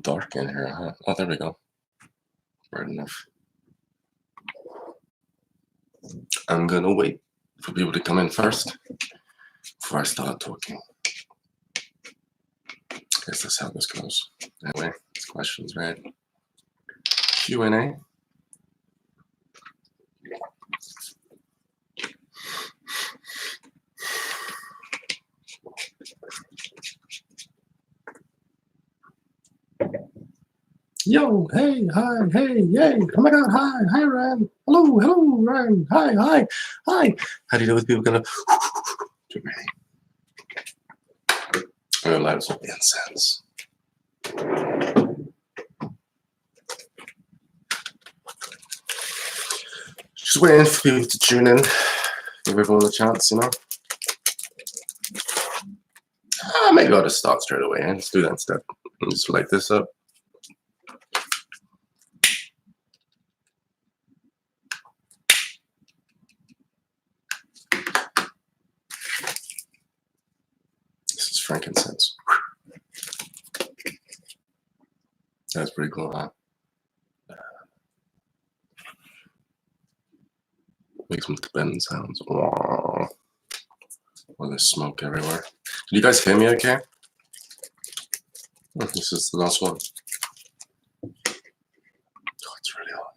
dark in here, huh? Oh, there we go. Right enough. I'm gonna wait for people to come in first before I start talking. I guess that's how this goes. Anyway, it's questions, right? Q&A. Yo, hey, hi, hey, yay, oh my god, hi, Ryan. Hello, Ryan. Hi. How do you do with people gonna too many? I'm gonna light some incense. Just waiting for people to tune in. Give everyone a chance, you know. Maybe I'll just start straight away. Let's do that instead. Just light this up. This is frankincense. That's pretty cool, huh? Makes some bend sounds. Wow. Oh, there's smoke everywhere. Can you guys hear me okay? Oh, this is the last one. Oh, it's really hot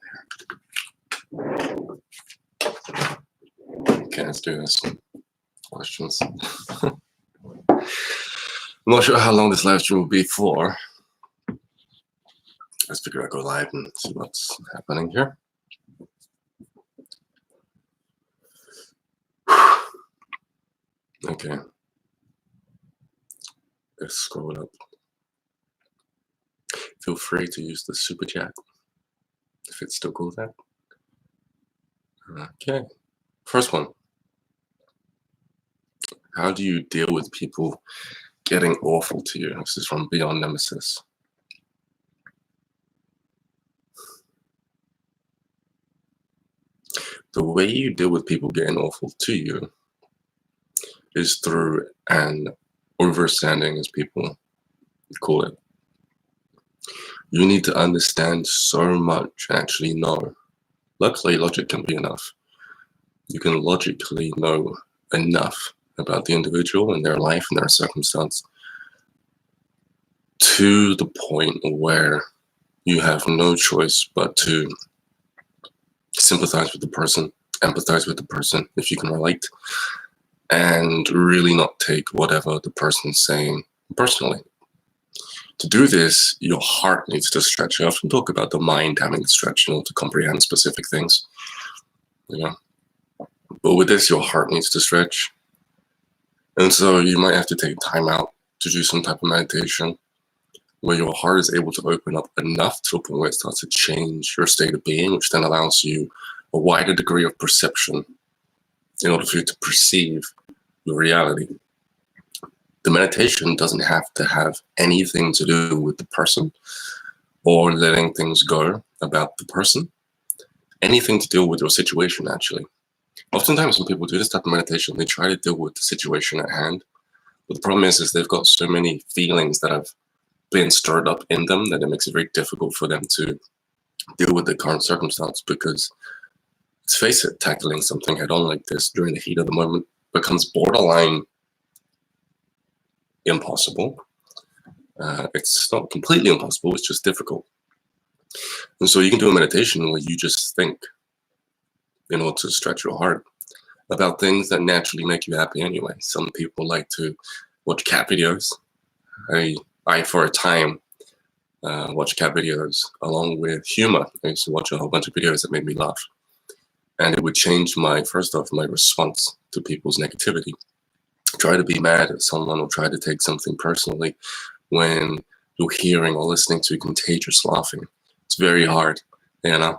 here. Okay, let's do this. Questions. I'm not sure how long this live stream will be for. Let's figure out go live and see what's happening here. Okay. Let's scroll up. Feel free to use the super chat if it's still cool with that. Okay. First one. How do you deal with people getting awful to you? This is from Beyond Nemesis. The way you deal with people getting awful to you is through an understanding, as people call it. You need to understand so much, actually know. Luckily, logic can be enough. You can logically know enough about the individual and their life and their circumstance to the point where you have no choice but to sympathize with the person, empathize with the person if you can relate, and really not take whatever the person's saying personally. To do this, your heart needs to stretch. I often talk about the mind having to stretch, to comprehend specific things, But with this, your heart needs to stretch. And so you might have to take time out to do some type of meditation where your heart is able to open up enough to a point where it starts to change your state of being, which then allows you a wider degree of perception in order for you to perceive your reality. The meditation doesn't have to have anything to do with the person or letting things go about the person. Anything to do with your situation, actually. Oftentimes when people do this type of meditation, they try to deal with the situation at hand. But the problem is they've got so many feelings that have been stirred up in them that it makes it very difficult for them to deal with the current circumstance, because let's face it, tackling something head on like this during the heat of the moment becomes borderline impossible. It's not completely impossible, it's just difficult. And so you can do a meditation where you just think, in order to stretch your heart, about things that naturally make you happy anyway. Some people like to watch cat videos. I for a time, watch cat videos along with humor. I used to watch a whole bunch of videos that made me laugh. And it would change my response to people's negativity. Try to be mad at someone or try to take something personally when you're hearing or listening to contagious laughing. It's very hard, and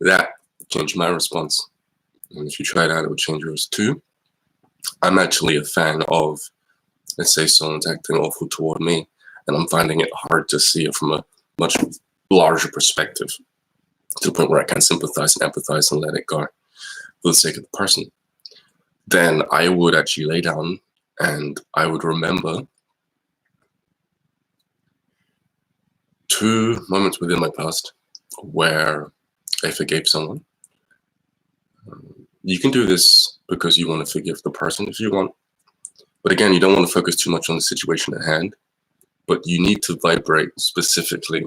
that changed my response. And if you try that, it would change yours too. I'm actually a fan of, let's say someone's acting awful toward me, and I'm finding it hard to see it from a much larger perspective, to the point where I can sympathize and empathize and let it go for the sake of the person. Then I would actually lay down and I would remember 2 moments within my past where I forgave someone. You can do this because you want to forgive the person if you want. But again, you don't want to focus too much on the situation at hand, but you need to vibrate specifically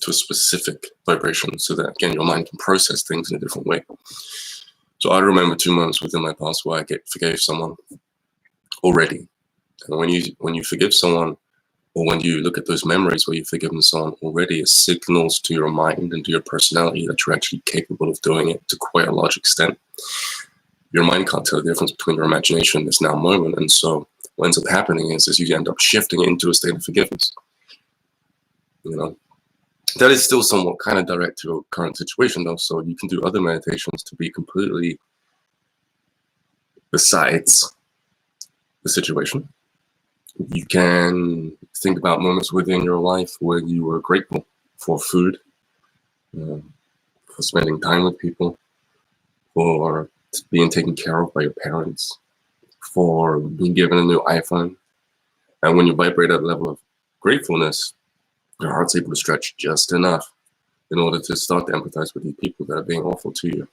to a specific vibration so that, again, your mind can process things in a different way. So I remember 2 moments within my past where I forgave someone already. And when you forgive someone, or when you look at those memories where you've forgiven someone already, it signals to your mind and to your personality that you're actually capable of doing it to quite a large extent. Your mind can't tell the difference between your imagination and this now moment. And so what ends up happening is you end up shifting into a state of forgiveness. You know, that is still somewhat kind of direct to your current situation, though. So you can do other meditations to be completely besides the situation. You can think about moments within your life where you were grateful for food, for spending time with people, for being taken care of by your parents, for being given a new iPhone. And when you vibrate at a level of gratefulness, your heart's able to stretch just enough in order to start to empathize with these people that are being awful to you.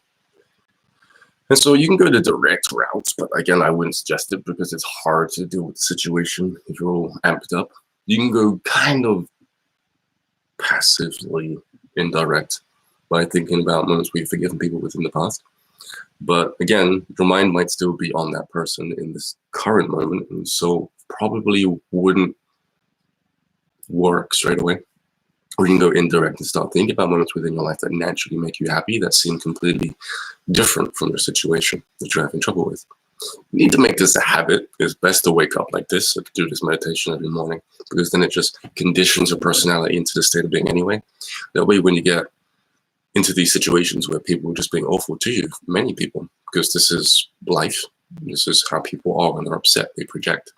And so you can go the direct routes, but again, I wouldn't suggest it because it's hard to deal with the situation if you're all amped up. You can go kind of passively indirect by thinking about moments where you've forgiven people within the past. But again, your mind might still be on that person in this current moment, and so probably wouldn't work straight away. Or you can go indirect and start thinking about moments within your life that naturally make you happy, that seem completely different from your situation that you're having trouble with. You need to make this a habit. It's best to wake up like this, so to do this meditation every morning, because then it just conditions your personality into the state of being anyway. That way, when you get into these situations where people are just being awful to you, many people, because this is life, this is how people are when they're upset, they project.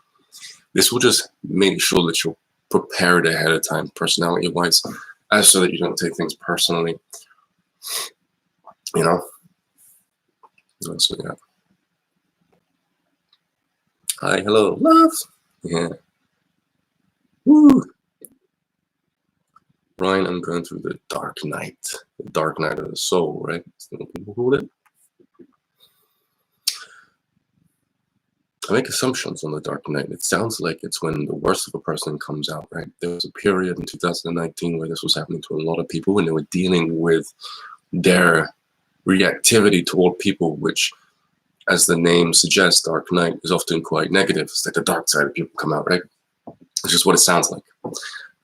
This will just make sure that you're prepared ahead of time, personality-wise, as so that you don't take things personally. You know? So yeah. Hi, hello, love. Yeah. Woo. Ryan, I'm going through the dark night of the soul, right? That's what people call it. I make assumptions on the dark night. It sounds like it's when the worst of a person comes out, right? There was a period in 2019 where this was happening to a lot of people, and they were dealing with their reactivity toward people, which, as the name suggests, dark night is often quite negative. It's like the dark side of people come out, right? It's just what it sounds like.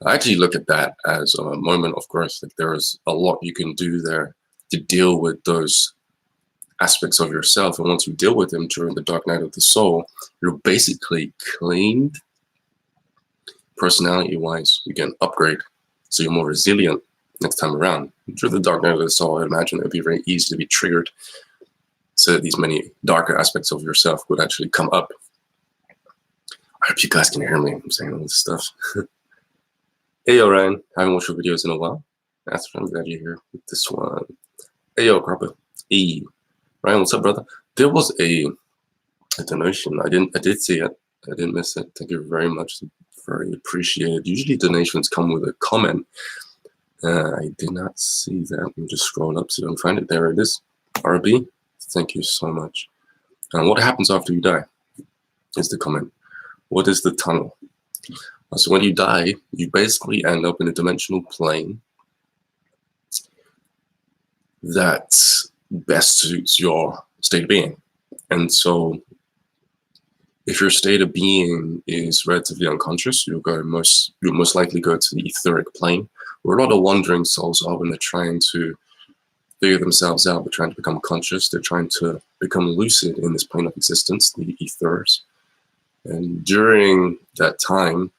I actually look at that as a moment of growth. Like there is a lot you can do there to deal with those aspects of yourself, and once you deal with them during the dark night of the soul, you're basically cleaned personality-wise. You get an upgrade, so you're more resilient next time around. During the dark night of the soul, I imagine it would be very easy to be triggered, so that these many darker aspects of yourself would actually come up. I hope you guys can hear me. I'm saying all this stuff. Hey, yo, Ryan. I haven't watched your videos in a while. I'm glad you're here with this one. Hey, yo, Cropper. Hey. Ryan, what's up, brother? There was a donation. I did see it. I didn't miss it. Thank you very much. Very appreciated. Usually donations come with a comment. I did not see that. Let me just scroll up so I can find it. There it is. RB. Thank you so much. And what happens after you die is the comment. What is the tunnel? So when you die, you basically end up in a dimensional plane that best suits your state of being. And so if your state of being is relatively unconscious, you'll most likely go to the etheric plane, where a lot of wandering souls are when they're trying to figure themselves out. They're trying to become conscious. They're trying to become lucid in this plane of existence, the ethers. And during that time,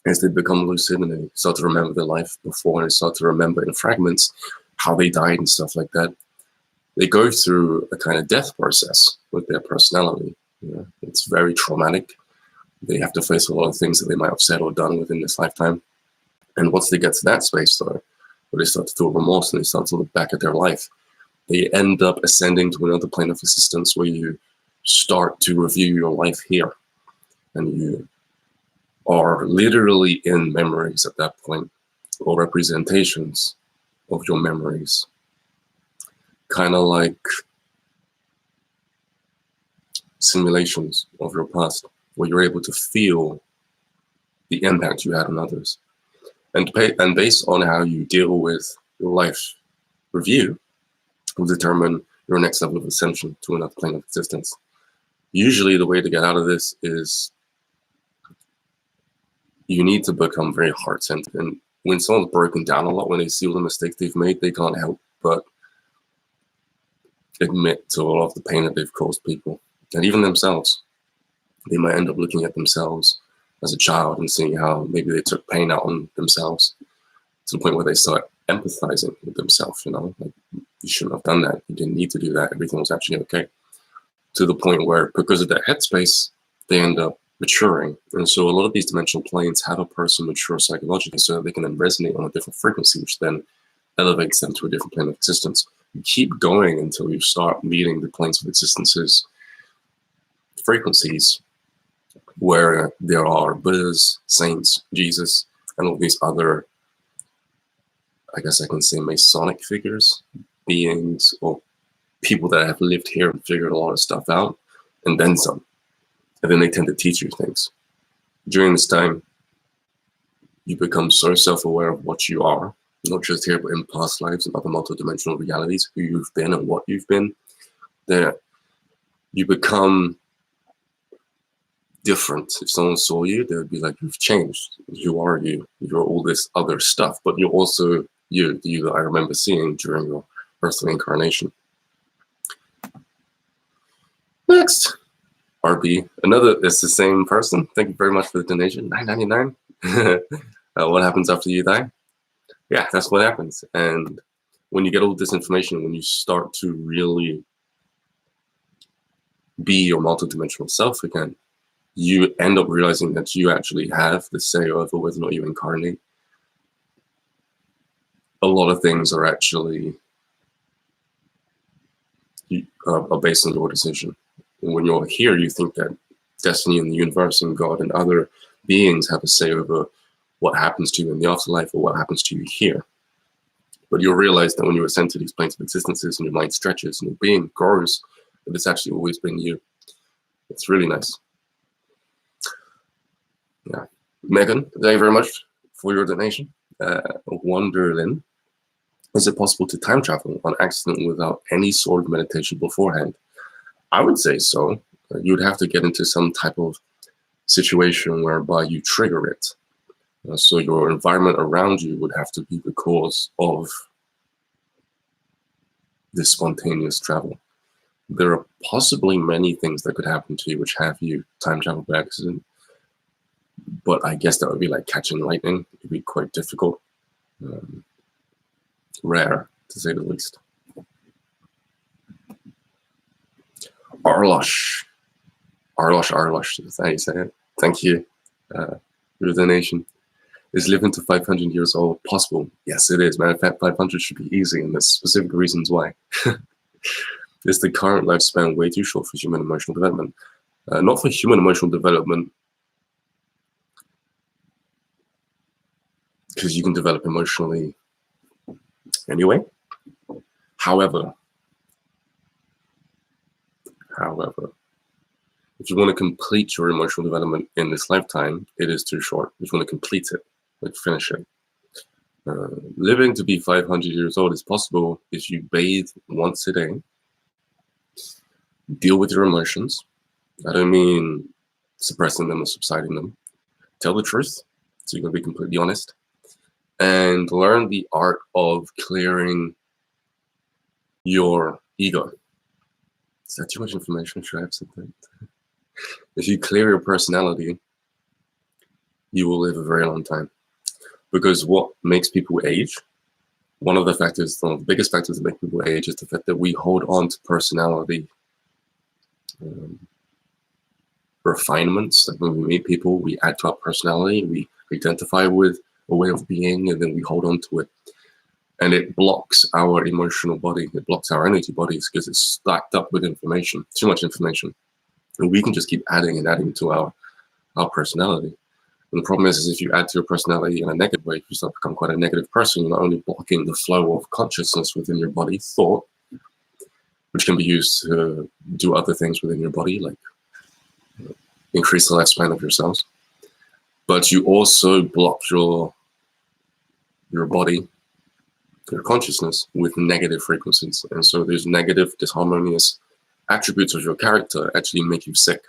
as they become lucid and they start to remember their life before, and they start to remember in fragments how they died and stuff like that, they go through a kind of death process with their personality. You know, it's very traumatic. They have to face a lot of things that they might have said or done within this lifetime. And once they get to that space, though, where they start to feel remorse and they start to look back at their life, they end up ascending to another plane of existence where you start to review your life here. And you are literally in memories at that point. or representations of your memories. Kind of like simulations of your past, where you're able to feel the impact you had on others. And based on how you deal with your life review, will determine your next level of ascension to another plane of existence. Usually the way to get out of this is you need to become very heart-centered. And when someone's broken down a lot, when they see all the mistakes they've made, they can't help but admit to all of the pain that they've caused people, and even themselves. They might end up looking at themselves as a child and seeing how maybe they took pain out on themselves to the point where they start empathizing with themselves, you know, like, you shouldn't have done that. You didn't need to do that. Everything was actually okay. To the point where, because of their headspace, they end up maturing. And so a lot of these dimensional planes have a person mature psychologically so that they can then resonate on a different frequency, which then elevates them to a different plane of existence. You keep going until you start meeting the planes of existence's frequencies, where there are Buddhas, saints, Jesus, and all these other, I guess I can say, Masonic figures, beings, or people that have lived here and figured a lot of stuff out, and then some. And then they tend to teach you things. During this time, you become so self-aware of what you are, not just here, but in past lives and other multidimensional realities, who you've been and what you've been, that you become different. If someone saw you, they would be like, you've changed. You are you. You're all this other stuff, but you're also you, the you that I remember seeing during your earthly incarnation. Next, RB. Another, it's the same person. Thank you very much for the donation. $9.99. What happens after you die? Yeah, that's what happens. And when you get all this information, when you start to really be your multidimensional self again, you end up realizing that you actually have the say over whether or not you incarnate. A lot of things are actually are based on your decision. And when you're here, you think that destiny and the universe and God and other beings have a say over what happens to you in the afterlife or what happens to you here. But you'll realize that when you ascend to these planes of existences and your mind stretches and your being grows, that it's actually always been you. It's really nice. Yeah. Megan, thank you very much for your donation. Wonderlin, is it possible to time travel on accident without any sort of meditation beforehand? I would say so. You'd have to get into some type of situation whereby you trigger it. So your environment around you would have to be the cause of this spontaneous travel. There are possibly many things that could happen to you which have you time travel by accident. But I guess that would be like catching lightning. It would be quite difficult. Rare, to say the least. Arlosh, is that how you say it? Thank you for the donation. Is living to 500 years old possible? Yes, it is. Matter of fact, 500 should be easy, and there's specific reasons why. Is the current lifespan way too short for human emotional development? Not for human emotional development, because you can develop emotionally anyway. However, if you want to complete your emotional development in this lifetime, it is too short. If you want to complete it, like finish it. Living to be 500 years old is possible if you bathe once a day, deal with your emotions. I don't mean suppressing them or subsiding them. Tell the truth, so you're going to be completely honest. And learn the art of clearing your ego. Is that too much information? Should I have something? If you clear your personality, you will live a very long time. Because what makes people age, one of the biggest factors that make people age is the fact that we hold on to personality refinements. Like when we meet people, we add to our personality, we identify with a way of being, and then we hold on to it. And it blocks our emotional body, it blocks our energy bodies because it's stacked up with information, too much information. And we can just keep adding and adding to our personality. And the problem is if you add to your personality in a negative way, if you start to become quite a negative person, you're not only blocking the flow of consciousness within your body, thought, which can be used to do other things within your body, like increase the lifespan of your cells, but you also block your body, your consciousness, with negative frequencies. And so these negative, disharmonious attributes of your character actually make you sick.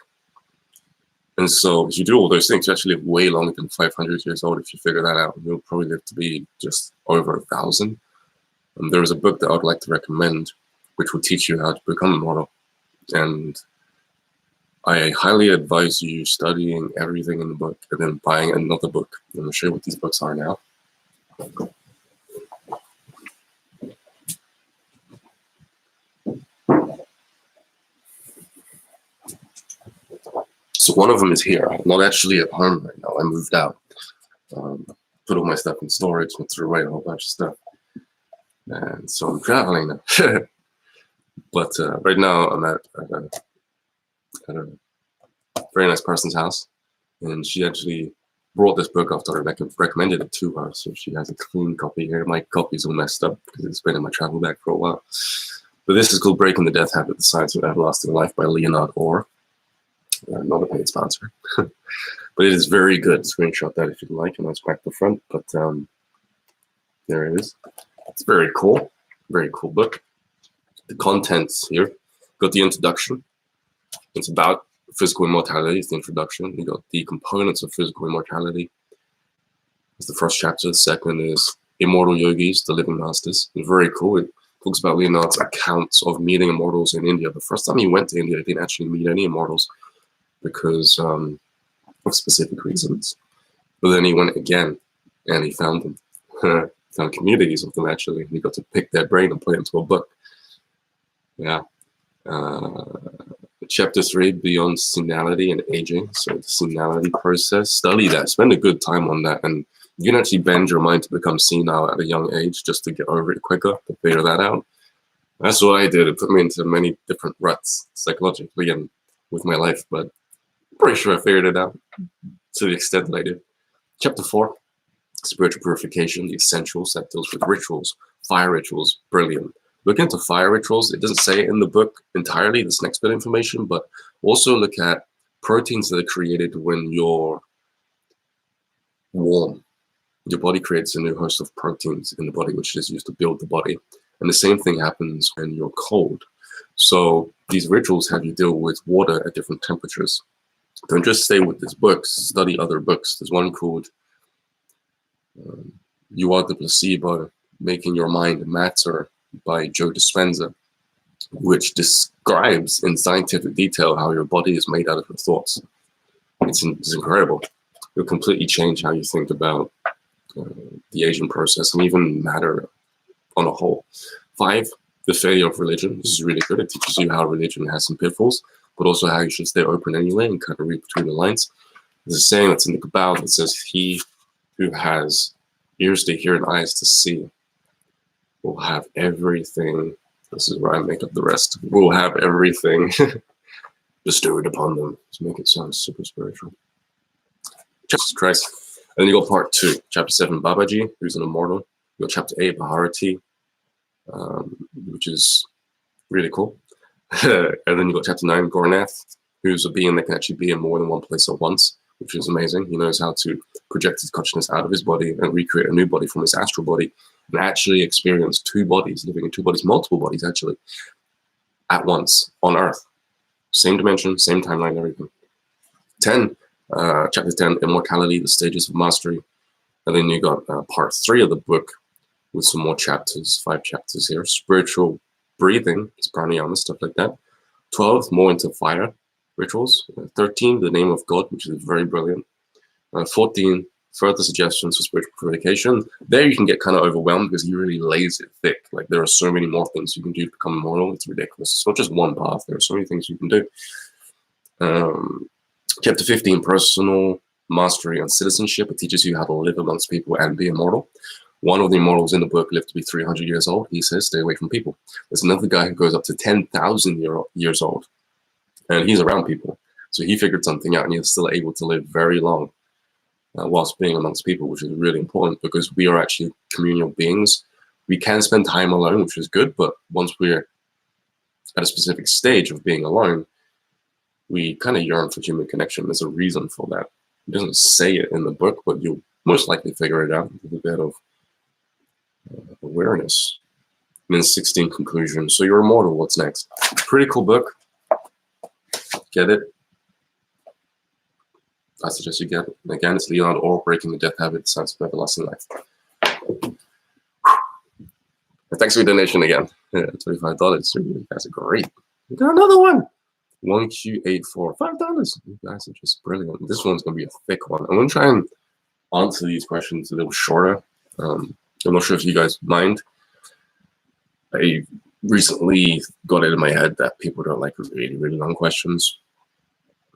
And so if you do all those things, you actually live way longer than 500 years old. If you figure that out, you'll probably live to be just over 1,000. And there is a book that I would like to recommend, which will teach you how to become immortal. And I highly advise you studying everything in the book and then buying another book. I'm going to show you what these books are now. So one of them is here. I'm not actually at home right now. I moved out. Put all my stuff in storage and threw away a whole bunch of stuff. And so I'm traveling now. But right now I'm at a very nice person's house. And she actually brought this book after I recommended it to her. So she has a clean copy here. My copy's all messed up because it's been in my travel bag for a while. But this is called Breaking the Death Habit, The Science of Everlasting Life by Leonard Orr. Not a paid sponsor, but it is very good. Screenshot that if you'd like, and that's back to the front. But there it is. It's very cool book. The contents here, got the introduction. It's about physical immortality. It's the introduction. You got the components of physical immortality. It's the first chapter. The second is Immortal Yogis, the Living Masters. It's very cool. It talks about Leonard's accounts of meeting immortals in India. The first time he went to India, he didn't actually meet any immortals, because of specific reasons. But then he went again and he found them, found communities of them actually. He got to pick their brain and put it into a book. Yeah. Chapter 3, Beyond Senility and Aging. So the senility process, study that, spend a good time on that. And you can actually bend your mind to become senile at a young age just to get over it quicker, to figure that out. That's what I did. It put me into many different ruts psychologically and with my life, but pretty sure I figured it out to the extent that I did. Chapter 4, Spiritual Purification, the Essentials. That deals with rituals, fire rituals, brilliant. Look into fire rituals. It doesn't say it in the book entirely, this next bit of information, but also look at proteins that are created when you're warm. Your body creates a new host of proteins in the body, which is used to build the body. And the same thing happens when you're cold. So these rituals have you deal with water at different temperatures. Don't just stay with this book, study other books. There's one called You Are the Placebo, Making Your Mind Matter by Joe Dispenza, which describes in scientific detail how your body is made out of your thoughts. It's incredible. It'll completely change how you think about the aging process and even matter on a whole. 5, The Failure of Religion. This is really good. It teaches you how religion has some pitfalls, but also how you should stay open anyway and kind of read between the lines. There's a saying that's in the Kabbalah that says, he who has ears to hear and eyes to see will have everything. This is where I make up the rest. Will have everything bestowed upon them to make it sound super spiritual. Jesus Christ. And then you got part 2, chapter 7, Babaji, who's an immortal. You got chapter 8, Bharati, which is really cool. And then you got chapter 9, Gornath, who's a being that can actually be in more than one place at once, which is amazing. He knows how to project his consciousness out of his body and recreate a new body from his astral body and actually experience 2 bodies, living in 2 bodies, multiple bodies actually, at once on Earth. Same dimension, same timeline, everything. 10, chapter 10, Immortality, the Stages of Mastery. And then you got part 3 of the book with some more chapters, 5 chapters here. Spiritual breathing, pranayama, stuff like that. 12, more into fire rituals. 13, the name of God, which is very brilliant. 14, further suggestions for spiritual purification. There you can get kind of overwhelmed because he really lays it thick. Like there are so many more things you can do to become immortal. It's ridiculous. It's not just one path. There are so many things you can do. Chapter 15, Personal Mastery and Citizenship. It teaches you how to live amongst people and be immortal. One of the immortals in the book lived to be 300 years old. He says, stay away from people. There's another guy who goes up to 10,000 years old, and he's around people. So he figured something out, and he's still able to live very long. whilst being amongst people, which is really important because we are actually communal beings. We can spend time alone, which is good, but once we're at a specific stage of being alone, we kind of yearn for human connection. There's a reason for that. It doesn't say it in the book, but you'll most likely figure it out with a bit of awareness. And then 16 conclusions. So you're immortal. What's next? Pretty cool book. Get it? I suggest you get it. Again, it's Leonard Orr, Breaking the Death Habit, Science of Everlasting Life. And thanks for your donation again. Yeah, $25. You guys are great. We got another one. 1Q84, $5. You guys are just brilliant. This one's going to be a thick one. I'm going to try and answer these questions a little shorter. I'm not sure if you guys mind. I recently got it in my head that people don't like really, really long questions.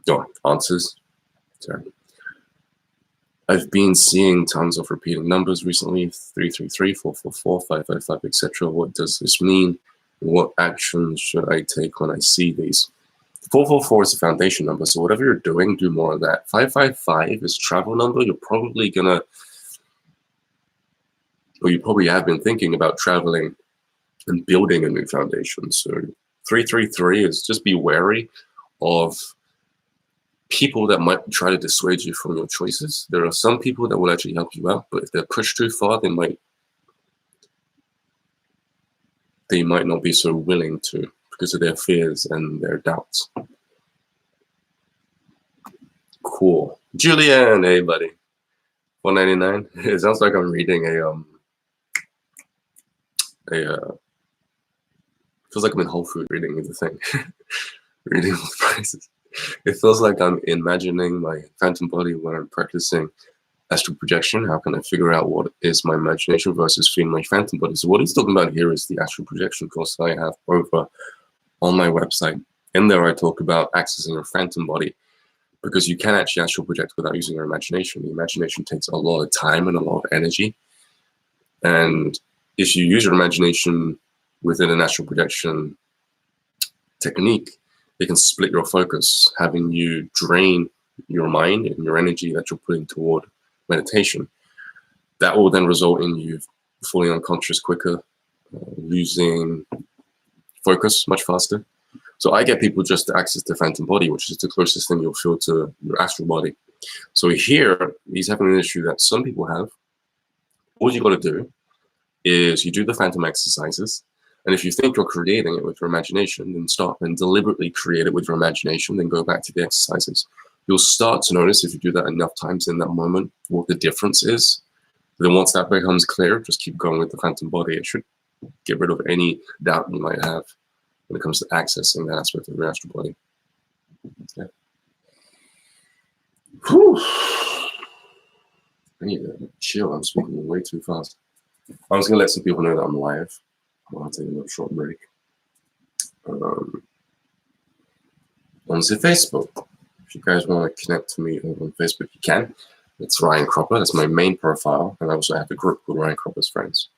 Or answers. Sorry. I've been seeing tons of repeating numbers recently, 333, 444, 555, etc. What does this mean? What actions should I take when I see these? 444 is a foundation number, so whatever you're doing, do more of that. 555 is a travel number. You're probably gonna, or you probably have been thinking about traveling and building a new foundation. So 333 is just be wary of people that might try to dissuade you from your choices. There are some people that will actually help you out, but if they're pushed too far, they might not be so willing to because of their fears and their doubts. Cool. Julian, hey buddy. 199. It sounds like I'm reading feels like I'm in Whole Food reading the thing. Reading all the prices. It feels like I'm imagining my phantom body when I'm practicing astral projection. How can I figure out what is my imagination versus feeling my phantom body? So what he's talking about here is the astral projection course that I have over on my website. In there I talk about accessing your phantom body because you can actually astral project without using your imagination. The imagination takes a lot of time and a lot of energy. And if you use your imagination within an astral projection technique, it can split your focus, having you drain your mind and your energy that you're putting toward meditation. That will then result in you falling unconscious quicker, losing focus much faster. So I get people just to access the phantom body, which is the closest thing you'll feel to your astral body. So here, he's having an issue that some people have. All you got to do is you do the phantom exercises. And if you think you're creating it with your imagination, then stop and deliberately create it with your imagination, then go back to the exercises. You'll start to notice if you do that enough times in that moment, what the difference is. Then once that becomes clear, just keep going with the phantom body. It should get rid of any doubt you might have when it comes to accessing that aspect of your astral body. Yeah. Whew. I need to chill. I'm speaking way too fast. I was going to let some people know that I'm live. I'll take a little short break. On the Facebook, if you guys want to connect to me on Facebook, you can. It's Ryan Cropper. That's my main profile. And I also have a group called Ryan Cropper's Friends.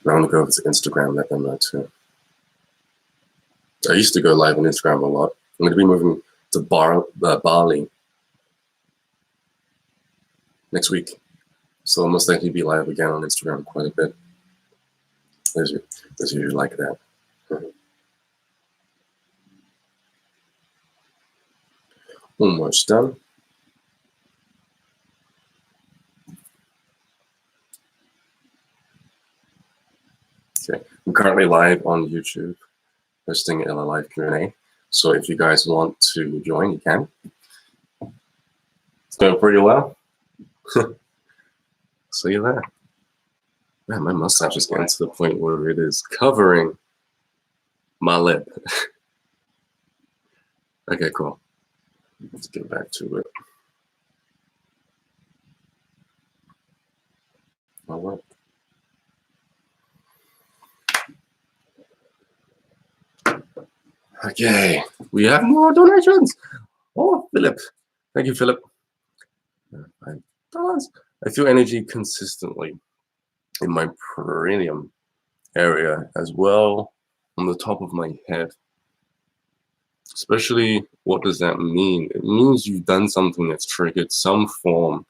I want to go over to Instagram, let them know too. I used to go live on Instagram a lot. I'm going to be moving to Bali next week. So I'll most likely be live again on Instagram quite a bit. Those of you who like that. Almost done. Okay, I'm currently live on YouTube, hosting a live Q&A. So if you guys want to join, you can. It's going pretty well. See you there. Man, my mustache is getting to the point where it is covering my lip. Okay, cool. Let's get back to it. All right. Okay, we have more donations. Oh, Philip. Thank you, Philip. $5. I feel energy consistently in my perineum area as well on the top of my head. Especially, what does that mean? It means you've done something that's triggered some form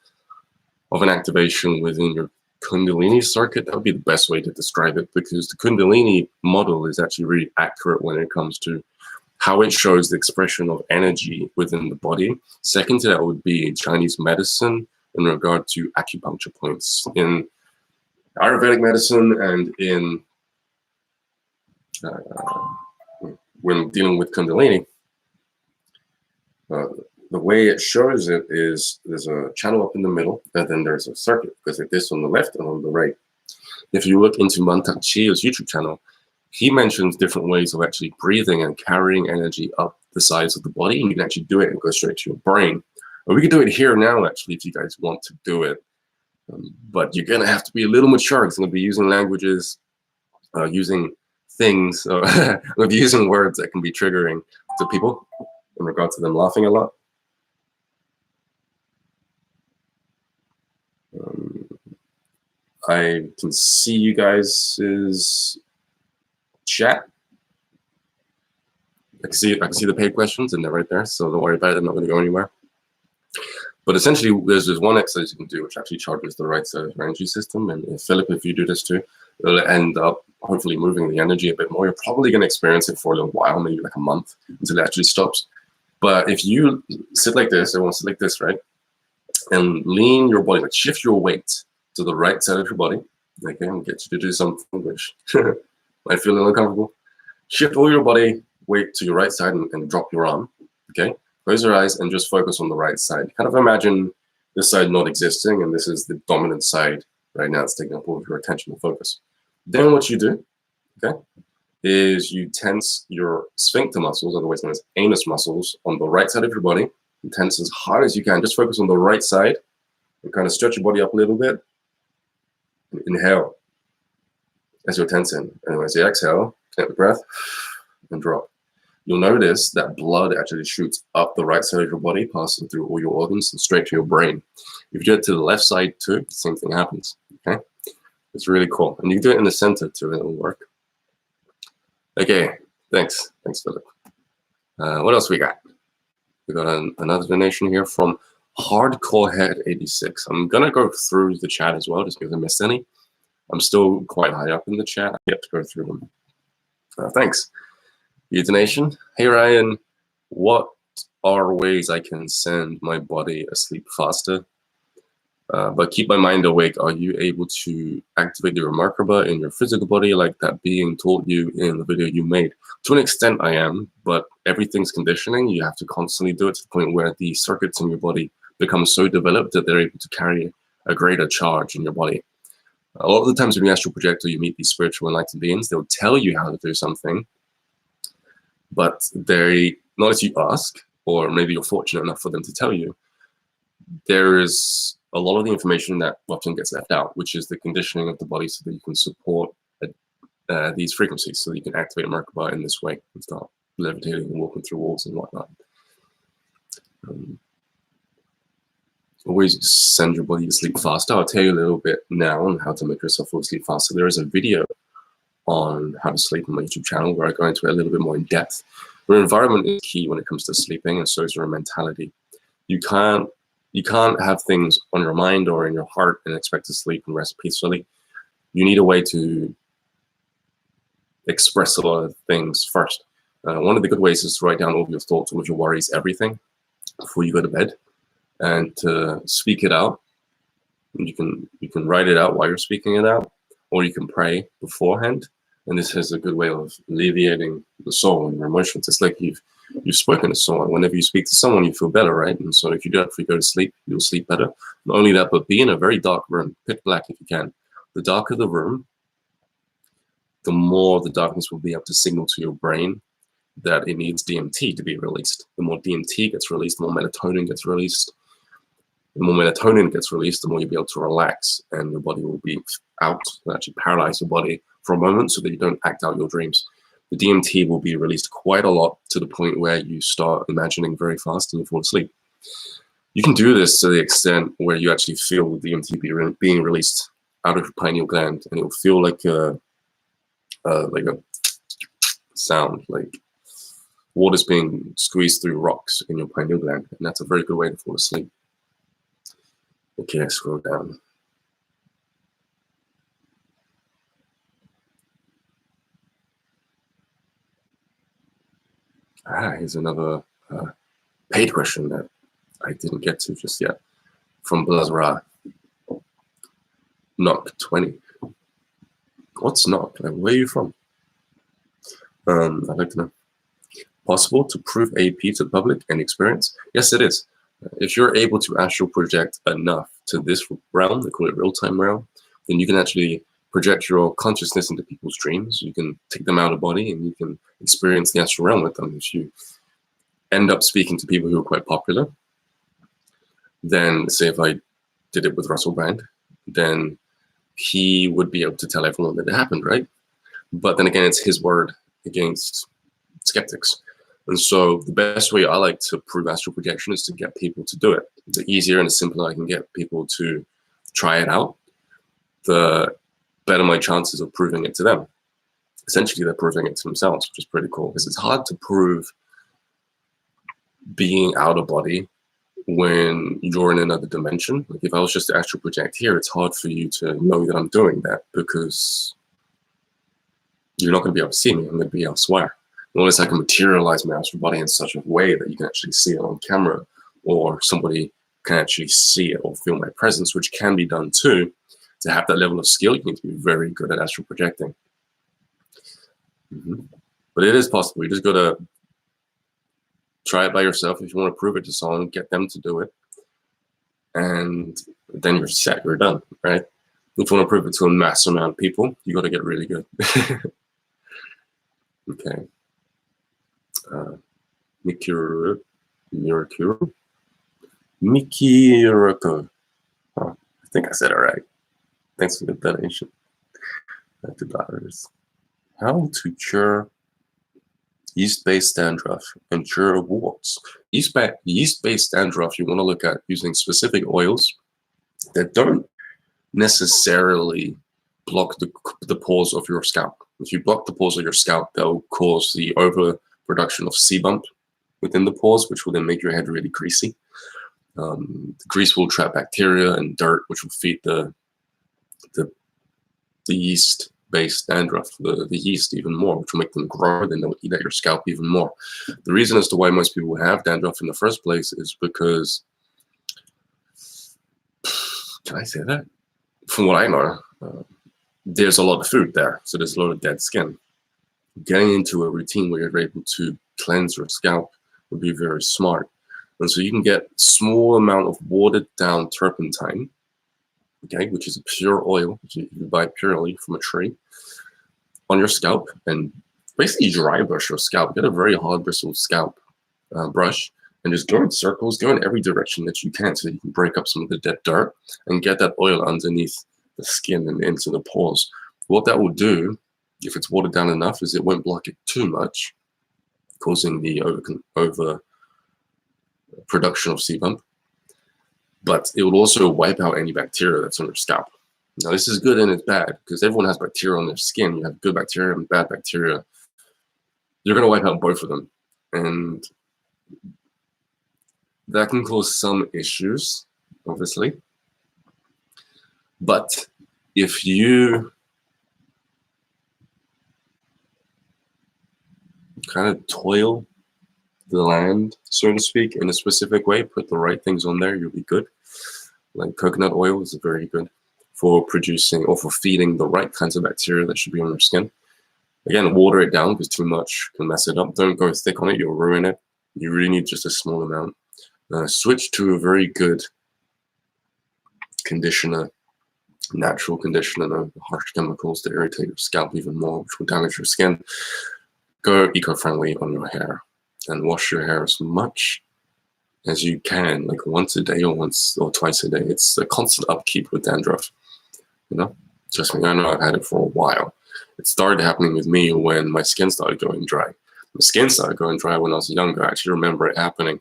of an activation within your Kundalini circuit. That would be the best way to describe it, because the Kundalini model is actually really accurate when it comes to how it shows the expression of energy within the body. Second to that would be Chinese medicine in regard to acupuncture points. In Ayurvedic medicine and in when dealing with Kundalini, the way it shows it is there's a channel up in the middle, and then there's a circuit, because like this on the left and on the right. If you look into Mantak Chia's YouTube channel, he mentions different ways of actually breathing and carrying energy up the sides of the body, and you can actually do it and go straight to your brain. Or we can do it here now, actually, if you guys want to do it. But you're gonna have to be a little mature. It's gonna be using languages, using things, I'm gonna be using words that can be triggering to people in regard to them laughing a lot. I can see you guys' chat. I can see the paid questions, and they're right there, so don't worry about it. I'm not going to go anywhere. But essentially, there's one exercise you can do which actually charges the right side of your energy system. And Philip, if you do this too, it'll end up hopefully moving the energy a bit more. You're probably going to experience it for a little while, maybe like a month, until it actually stops. But if you sit like this, everyone sit like this, right? And lean your body, like shift your weight to the right side of your body. Okay, and get you to do something which might feel a little uncomfortable. Shift all your body weight to your right side and drop your arm. Okay, close your eyes and just focus on the right side. Kind of imagine this side not existing, and this is the dominant side right now. It's taking up all of your attention and focus. Then what you do, okay, is you tense your sphincter muscles, otherwise known as anus muscles, on the right side of your body. You tense as hard as you can. Just focus on the right side and kind of stretch your body up a little bit. And inhale as you're tensing. And as you exhale, take the breath and drop. You'll notice that blood actually shoots up the right side of your body, passing through all your organs and straight to your brain. If you do it to the left side too, the same thing happens. Okay. It's really cool. And you can do it in the center too, and it'll work. Okay, thanks, Philip. What else we got? We got another donation here from Hardcore Head 86. I'm gonna go through the chat as well, just because I missed any. I'm still quite high up in the chat. I have to go through them. Thanks. Your donation. Hey Ryan, what are ways I can send my body asleep faster, but keep my mind awake? Are you able to activate the remarkable in your physical body like that being taught you in the video you made? To an extent I am, but everything's conditioning. You have to constantly do it to the point where the circuits in your body become so developed that they're able to carry a greater charge in your body. A lot of the times when you astral project or you meet these spiritual enlightened beings, they'll tell you how to do something, but they, not as you ask, or maybe you're fortunate enough for them to tell you, there is a lot of the information that often gets left out, which is the conditioning of the body so that you can support these frequencies, so that you can activate Merkaba in this way and start levitating and walking through walls and whatnot. Always send your body to sleep faster. I'll tell you a little bit now on how to make yourself fall asleep faster. There is a video on how to sleep on my YouTube channel where I go into it a little bit more in depth. Your environment is key when it comes to sleeping, and so is your mentality. You can't have things on your mind or in your heart and expect to sleep and rest peacefully. You need a way to express a lot of things first. One of the good ways is to write down all of your thoughts, all of your worries, everything before you go to bed, and to speak it out. You can write it out while you're speaking it out, or you can pray beforehand. And this is a good way of alleviating the soul and your emotions. It's like you've spoken to someone. Whenever you speak to someone, you feel better, right? And so if you do that before you go to sleep, you'll sleep better. Not only that, but be in a very dark room, pitch black if you can. The darker the room, the more the darkness will be able to signal to your brain that it needs DMT to be released. The more DMT gets released, the more melatonin gets released. The more melatonin gets released, the more you'll be able to relax, and your body will be out. It'll actually paralyze your body for a moment so that you don't act out your dreams. The DMT will be released quite a lot to the point where you start imagining very fast and you fall asleep. You can do this to the extent where you actually feel the DMT being released out of your pineal gland, and it will feel like a sound, like water's being squeezed through rocks in your pineal gland, and that's a very good way to fall asleep. Okay, scroll down. Here's another paid question that I didn't get to just yet from Blazra. Knock 20. What's Knock? Like, where are you from? I'd like to know. Possible to prove AP to the public and experience? Yes, it is. If you're able to astral project enough to this realm, they call it real-time realm, then you can actually project your consciousness into people's dreams. You can take them out of body and you can experience the astral realm with them. If you end up speaking to people who are quite popular, then say if I did it with Russell Brand, then he would be able to tell everyone that it happened, right? But then again, it's his word against skeptics. And so the best way I like to prove astral projection is to get people to do it. The easier and the simpler I can get people to try it out, the better my chances of proving it to them. Essentially, they're proving it to themselves, which is pretty cool, because it's hard to prove being out of body when you're in another dimension. Like if I was just to astral project here, it's hard for you to know that I'm doing that because you're not going to be able to see me. I'm going to be elsewhere. Unless I can materialize my astral body in such a way that you can actually see it on camera, or somebody can actually see it or feel my presence, which can be done too. To have that level of skill, you need to be very good at astral projecting. But it is possible. You just got to try it by yourself. If you want to prove it to someone, get them to do it. And then you're set, you're done, right? If you want to prove it to a mass amount of people, you got to get really good. Okay. Mikiroko. Oh, I think I said it right. Thanks for the donation. $2. How to cure yeast-based dandruff and cure warts. Yeast-based dandruff, you want to look at using specific oils that don't necessarily block the pores of your scalp. If you block the pores of your scalp, that will cause the overproduction of sebum within the pores, which will then make your head really greasy. The grease will trap bacteria and dirt, which will feed the yeast-based dandruff, the yeast even more, which will make them grow. Then they'll eat at your scalp even more. The reason as to why most people have dandruff in the first place is because, can I say that? From what I know, there's a lot of food there, so there's a lot of dead skin. Getting into a routine where you're able to cleanse your scalp would be very smart. And so you can get small amount of watered down turpentine, okay, which is a pure oil, which you buy purely from a tree, on your scalp, and basically dry brush your scalp. Get a very hard bristled scalp brush, and just go in circles, go in every direction that you can, so you can break up some of the dead dirt and get that oil underneath the skin and into the pores. What that will do, if it's watered down enough, is it won't block it too much, causing the over production of sebum, but it will also wipe out any bacteria that's on your scalp. Now, this is good and it's bad, because everyone has bacteria on their skin. You have good bacteria and bad bacteria. You're going to wipe out both of them, and that can cause some issues, obviously. But if you kind of toil the land, so to speak, in a specific way, put the right things on there, you'll be good. Like coconut oil is very good for producing or for feeding the right kinds of bacteria that should be on your skin. Again, water it down, because too much can mess it up. Don't go thick on it, you'll ruin it. You really need just a small amount. Switch to a very good conditioner, natural conditioner, no harsh chemicals that irritate your scalp even more, which will damage your skin. Go eco-friendly on your hair, and wash your hair as much as you can, like once a day or once or twice a day. It's a constant upkeep with dandruff, you know? Trust me, I know I've had it for a while. It started happening with me when my skin started going dry. My skin started going dry when I was younger. I actually remember it happening.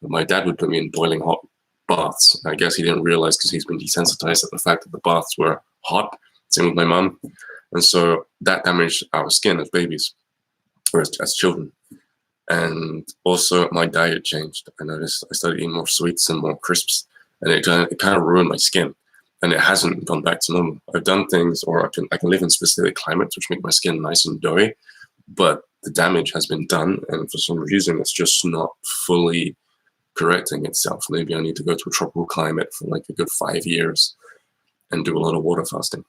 My dad would put me in boiling hot baths. I guess he didn't realize, because he's been desensitized at the fact that the baths were hot. Same with my mom. And so that damaged our skin as babies, or as children. And also my diet changed. I noticed I started eating more sweets and more crisps, and it kind of ruined my skin. And it hasn't gone back to normal. I've done things, or I can live in specific climates which make my skin nice and doughy, but the damage has been done, and for some reason it's just not fully correcting itself. Maybe I need to go to a tropical climate for like a good 5 years and do a lot of water fasting.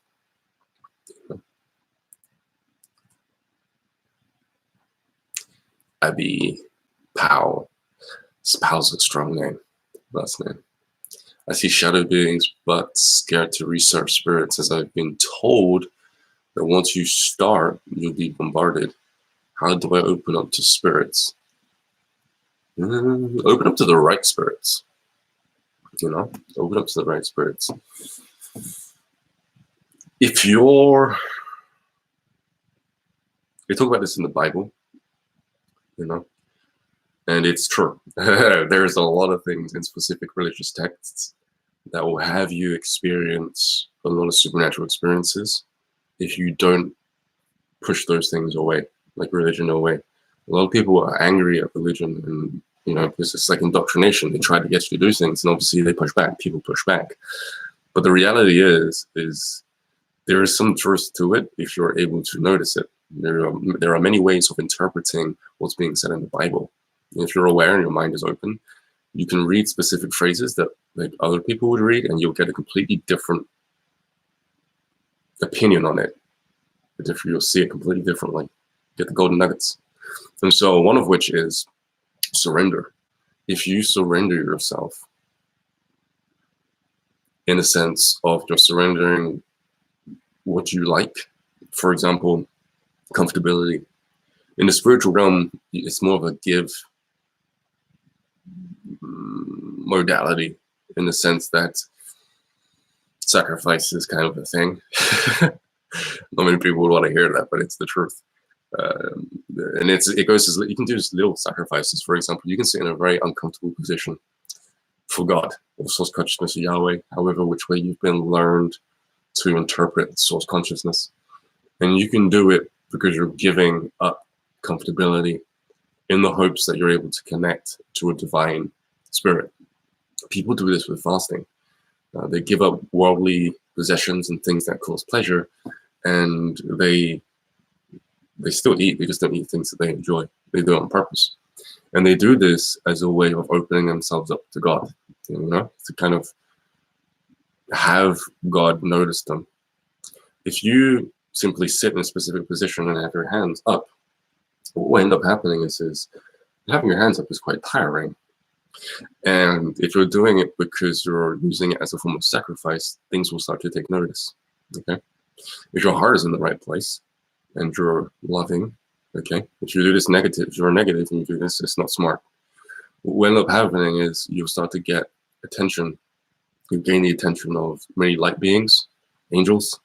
Abby Powell. Powell's a strong name, last name. I see shadow beings, but scared to research spirits, as I've been told that once you start, you'll be bombarded. How do I open up to spirits? Open up to the right spirits. You know, open up to the right spirits. If they talk about this in the Bible, you know, and it's true. There's a lot of things in specific religious texts that will have you experience a lot of supernatural experiences if you don't push those things away, like religion away. A lot of people are angry at religion, and you know, it's like indoctrination. They try to get you to do things, and obviously they push back. People push back. But the reality is there is some truth to it if you're able to notice it. There are many ways of interpreting what's being said in the Bible. And if you're aware and your mind is open, you can read specific phrases that like other people would read, and you'll get a completely different opinion on it. You'll see it completely differently. Get the golden nuggets. And so one of which is surrender. If you surrender yourself, in a sense of just surrendering what you like, for example, comfortability. In the spiritual realm, it's more of a give modality, in the sense that sacrifice is kind of a thing. Not many people would want to hear that, but it's the truth. And it goes as you can do little sacrifices. For example, you can sit in a very uncomfortable position for God, or source consciousness, or Yahweh, however which way you've been learned to interpret source consciousness. And you can do it because you're giving up comfortability in the hopes that you're able to connect to a divine spirit. People do this with fasting. They give up worldly possessions and things that cause pleasure, and they still eat. They just don't eat things that they enjoy. They do it on purpose. And they do this as a way of opening themselves up to God, you know, to kind of have God notice them. If you simply sit in a specific position and have your hands up, what will end up happening is having your hands up is quite tiring. And if you're doing it because you're using it as a form of sacrifice, things will start to take notice, okay? If your heart is in the right place and you're loving, okay? If you do this negative, if you're negative and you do this, it's not smart. What will end up happening is you'll start to get attention. You gain the attention of many light beings, angels,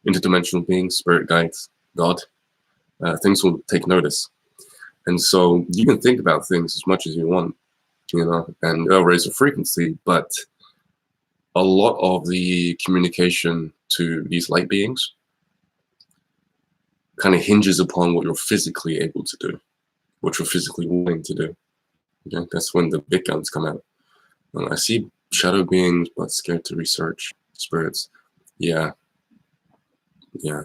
interdimensional beings, spirit guides, God. Things will take notice. And so you can think about things as much as you want, you know, and they'll raise the frequency, but a lot of the communication to these light beings kind of hinges upon what you're physically able to do, what you're physically willing to do. Okay? That's when the big guns come out. I see shadow beings, but scared to research spirits. Yeah. I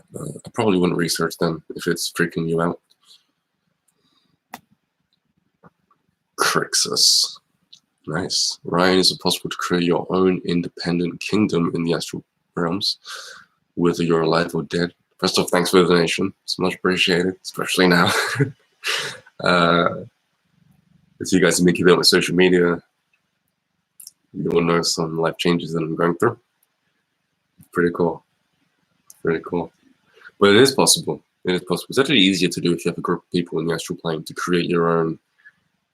probably wouldn't research them if it's freaking you out. Crixus. Nice. Ryan, is it possible to create your own independent kingdom in the astral realms, whether you're alive or dead? First off, thanks for the donation. It's much appreciated, especially now. If you guys have been keeping up with social media, you will know some life changes that I'm going through. Pretty cool. Pretty cool. But it is possible. It is possible. It's actually easier to do if you have a group of people in the astral plane to create your own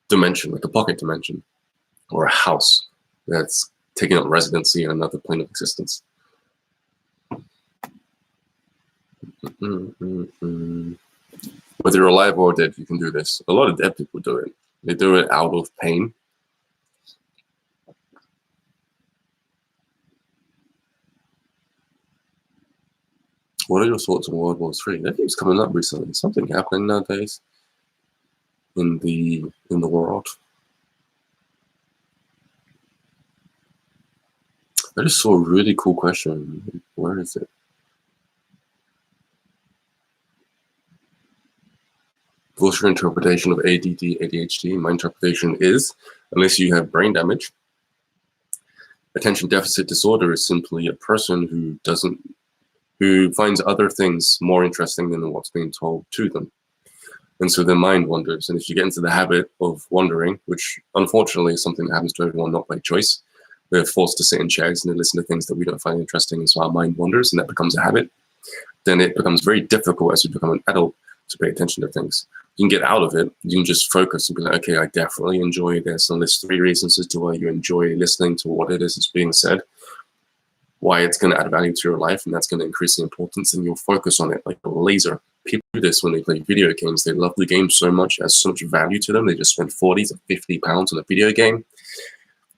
dimension, like a pocket dimension, or a house that's taking up residency in another plane of existence. Whether you're alive or dead, you can do this. A lot of dead people do it. They do it out of pain. What are your thoughts on World War III? That keeps coming up recently. Something happening nowadays in the world. I just saw a really cool question. Where is it? What's your interpretation of ADD, ADHD? My interpretation is, unless you have brain damage, attention deficit disorder is simply a person who finds other things more interesting than what's being told to them. And so their mind wanders. And if you get into the habit of wandering, which unfortunately is something that happens to everyone, not by choice, we're forced to sit in chairs and listen to things that we don't find interesting, and so our mind wanders, and that becomes a habit. Then it becomes very difficult as you become an adult to pay attention to things. You can get out of it. You can just focus and be like, okay, I definitely enjoy this. And there's 3 reasons as to why you enjoy listening to what it is that's being said, why it's going to add value to your life, and that's going to increase the importance, and you'll focus on it like a laser. People do this when they play video games. They love the game so much, it has so much value to them, they just spend 40 to 50 pounds on a video game,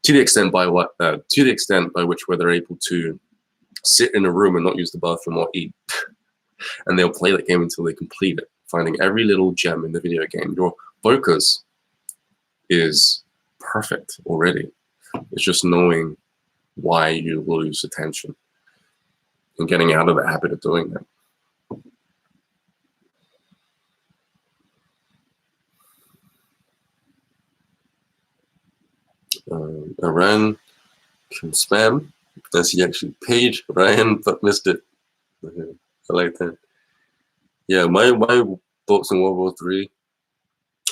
to the extent by which where they're able to sit in a room and not use the bathroom or eat. And they'll play that game until they complete it, finding every little gem in the video game. Your focus is perfect already. It's just knowing why you lose attention and getting out of the habit of doing that. Ryan can spam. That's he actually paid Ryan, but missed it. I like that. Yeah, my thoughts on World War III.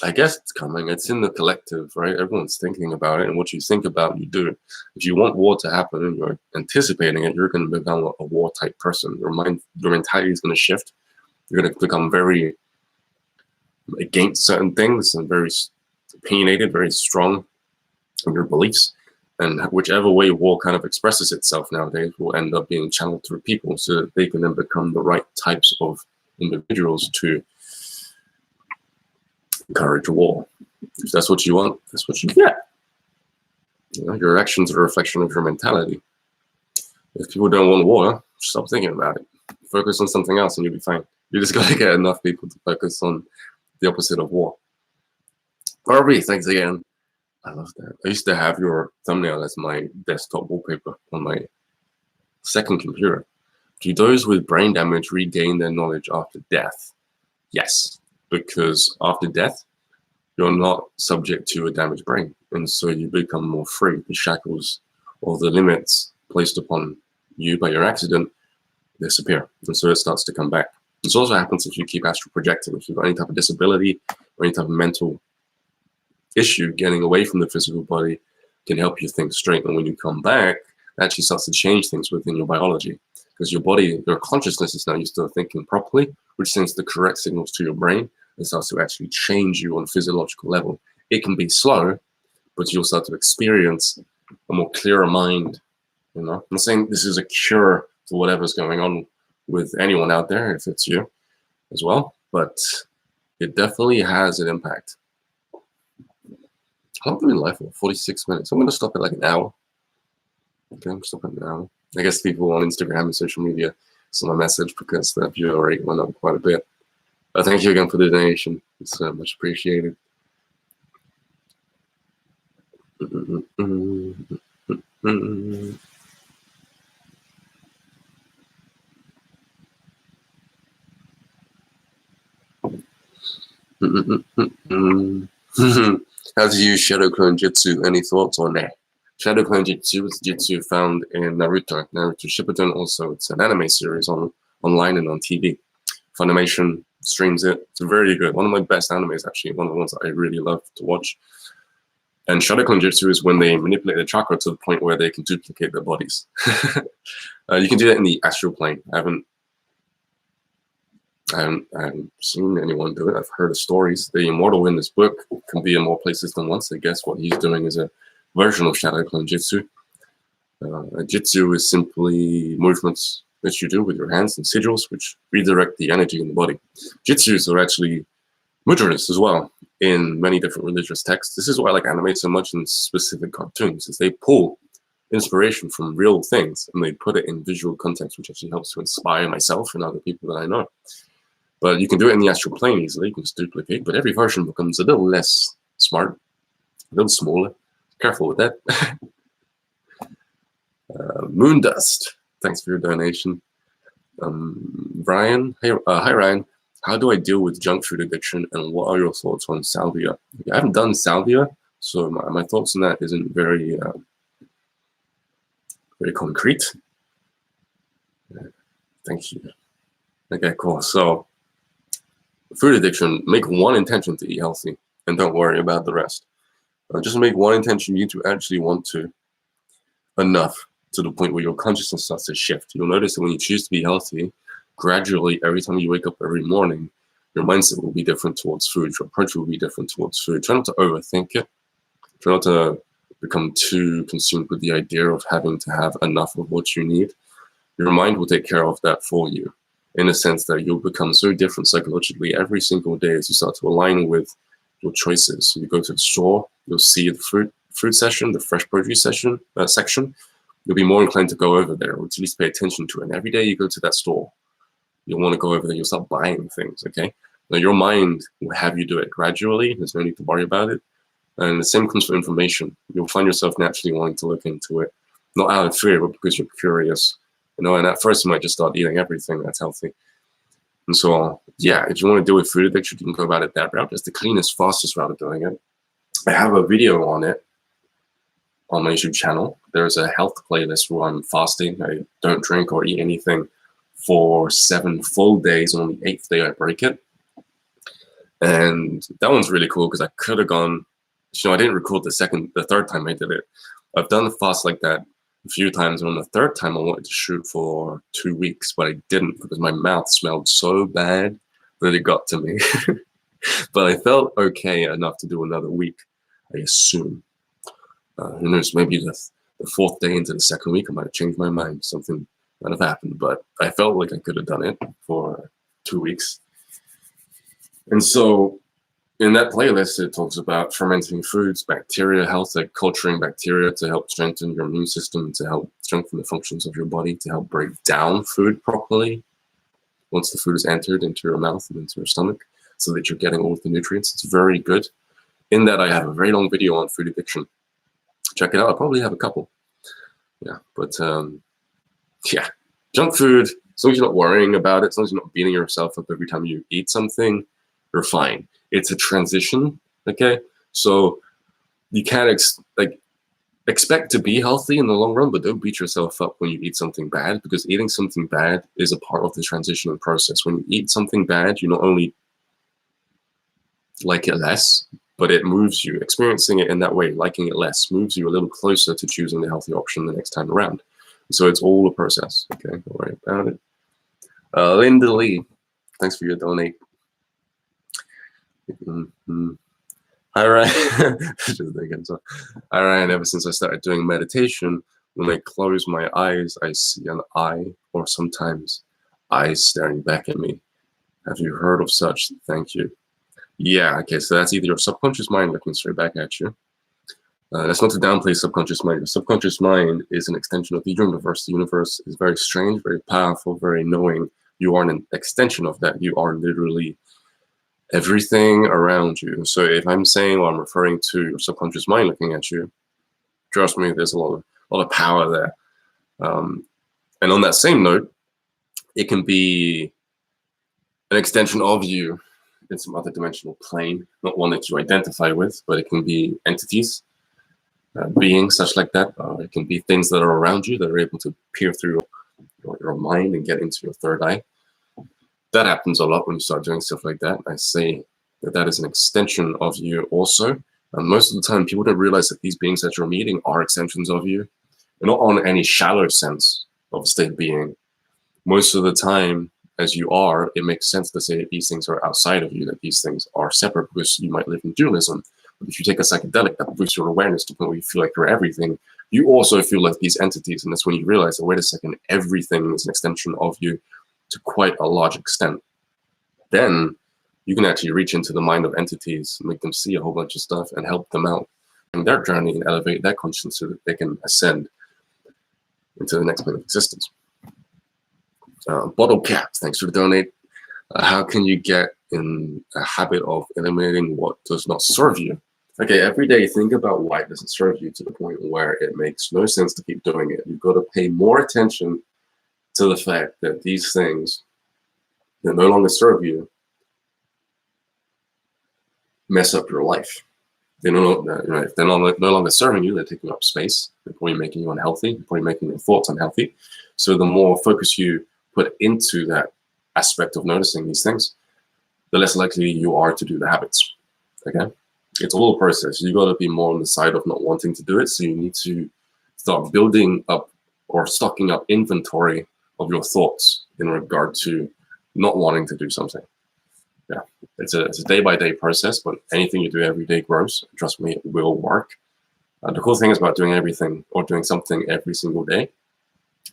I guess it's coming. It's in the collective, right? Everyone's thinking about it, and what you think about, you do. If you want war to happen and you're anticipating it, you're going to become a war-type person. Your mentality is going to shift. You're going to become very against certain things and very opinionated, very strong in your beliefs. And whichever way war kind of expresses itself nowadays will end up being channeled through people, so that they can then become the right types of individuals to encourage war. If that's what you want, that's what you get. You know, your actions are a reflection of your mentality. If people don't want war, stop thinking about it. Focus on something else and you'll be fine. You just got to get enough people to focus on the opposite of war. Barbie, thanks again. I love that. I used to have your thumbnail as my desktop wallpaper on my second computer. Do those with brain damage regain their knowledge after death? Yes, because after death, you're not subject to a damaged brain. And so you become more free. The shackles or the limits placed upon you by your accident disappear. And so it starts to come back. This also happens if you keep astral projecting. If you've got any type of disability or any type of mental issue, getting away from the physical body can help you think straight. And when you come back, it actually starts to change things within your biology. Because your body, your consciousness is now used to thinking properly, which sends the correct signals to your brain and starts to actually change you on a physiological level. It can be slow, but you'll start to experience a more clearer mind. You know, I'm not saying this is a cure to whatever's going on with anyone out there, if it's you as well, but it definitely has an impact. How long have we been live for? 46 minutes. I'm going to stop at like an hour. Okay, I'm stopping an hour. I guess people on Instagram and social media saw my message because the viewer rate went up quite a bit. But thank you again for the donation. It's much appreciated. How to use Shadow Clone Jutsu? Any thoughts on that? Shadow Clone Jutsu is Jutsu found in Naruto Shippuden. Also, it's an anime series online and on TV. Funimation streams it. It's very good. One of my best animes, actually. One of the ones that I really love to watch. And Shadow Clone Jutsu is when they manipulate the chakra to the point where they can duplicate their bodies. You can do that in the astral plane. I haven't seen anyone do it. I've heard of stories. The Immortal in this book can be in more places than once. I guess what he's doing is a version of Shadow Clone Jutsu. Jutsu is simply movements that you do with your hands and sigils, which redirect the energy in the body. Jutsus are actually mudras as well in many different religious texts. This is why I like anime so much in specific cartoons, is they pull inspiration from real things and they put it in visual context, which actually helps to inspire myself and other people that I know. But you can do it in the astral plane easily. You can just duplicate, but every version becomes a little less smart, a little smaller. Careful with that. Moondust, thanks for your donation. Brian, hey, hi Ryan. How do I deal with junk food addiction, and what are your thoughts on salvia? I haven't done salvia, so my thoughts on that isn't very concrete. Thank you. Okay, cool. So, food addiction, make one intention to eat healthy, and don't worry about the rest. Just make one intention you to actually want to, enough to the point where your consciousness starts to shift. You'll notice that when you choose to be healthy, gradually, every time you wake up every morning, your mindset will be different towards food. Your approach will be different towards food. Try not to overthink it. Try not to become too consumed with the idea of having to have enough of what you need. Your mind will take care of that for you, in a sense that you'll become so different psychologically every single day as you start to align with your choices. You go to the store, you'll see the fruit section, the fresh produce section. You'll be more inclined to go over there, or at least pay attention to it. And every day you go to that store, you'll want to go over there. You'll start buying things, okay? Now, your mind will have you do it gradually. There's no need to worry about it. And the same comes for information. You'll find yourself naturally wanting to look into it, not out of fear, but because you're curious. You know, and at first you might just start eating everything that's healthy. And so, yeah, if you want to deal with food addiction, you can go about it that route. It's the cleanest, fastest route of doing it. I have a video on it on my YouTube channel. There's a health playlist where I'm fasting. I don't drink or eat anything for 7 full days. On the 8th day, I break it. And that one's really cool because I could have gone, you know, I didn't record the third time I did it. I've done a fast like that a few times. And on the third time, I wanted to shoot for 2 weeks, but I didn't because my mouth smelled so bad that it got to me. But I felt okay enough to do another week, I assume. Who knows, maybe the 4th day into the 2nd week, I might have changed my mind. Something might have happened, but I felt like I could have done it for 2 weeks. And so in that playlist, it talks about fermenting foods, bacteria health, like culturing bacteria to help strengthen your immune system, to help strengthen the functions of your body, to help break down food properly once the food is entered into your mouth and into your stomach, so that you're getting all of the nutrients. It's very good. In that, I have a very long video on food addiction. Check it out. I probably have a couple. Yeah, but yeah, junk food, as long as you're not worrying about it, as long as you're not beating yourself up every time you eat something, you're fine. It's a transition, okay? So you can't expect to be healthy in the long run, but don't beat yourself up when you eat something bad, because eating something bad is a part of the transitioning process. When you eat something bad, you not only like it less, but it moves you. Experiencing it in that way, liking it less, moves you a little closer to choosing the healthy option the next time around. So it's all a process, okay? Don't worry about it. Linda Lee, thanks for your donate. All right. Just thinking, so. All right, ever since I started doing meditation, when I close my eyes, I see an eye, or sometimes eyes staring back at me. Have you heard of such? Thank you. Yeah, okay, so that's either your subconscious mind looking straight back at you. That's not to downplay subconscious mind. The subconscious mind is an extension of the universe. The universe is very strange, very powerful, very knowing. You are an extension of that. You are literally everything around you. So if I'm saying, or I'm referring to your subconscious mind looking at you, trust me, there's a lot of power there. And on that same note, it can be an extension of you in some other dimensional plane, not one that you identify with, but it can be entities, beings, such like that. It can be things that are around you that are able to peer through your mind and get into your third eye. That happens a lot when you start doing stuff like that. I say that that is an extension of you also. And most of the time, people don't realize that these beings that you're meeting are extensions of you. They're not on any shallow sense of a state of being. Most of the time, as you are, it makes sense to say that these things are outside of you, that these things are separate, because you might live in dualism. But if you take a psychedelic that boosts your awareness to the point where you feel like you're everything, you also feel like these entities. And that's when you realize that, wait a second, everything is an extension of you to quite a large extent. Then you can actually reach into the mind of entities, make them see a whole bunch of stuff and help them out in their journey and elevate their consciousness so that they can ascend into the next plane of existence. Bottle Caps, thanks for the donate. How can you get in a habit of eliminating what does not serve you? Okay, every day think about why it doesn't serve you to the point where it makes no sense to keep doing it. You've got to pay more attention to the fact that these things that no longer serve you mess up your life. If they're no longer serving you, they're taking up space. They're probably making you unhealthy. They're probably making your thoughts unhealthy. So the more focus you put into that aspect of noticing these things, the less likely you are to do the habits. Okay? It's all a process. You got to be more on the side of not wanting to do it. So you need to start building up or stocking up inventory of your thoughts in regard to not wanting to do something. Yeah, it's a day-by-day process, but anything you do every day grows. Trust me, it will work. The cool thing is about doing everything or doing something every single day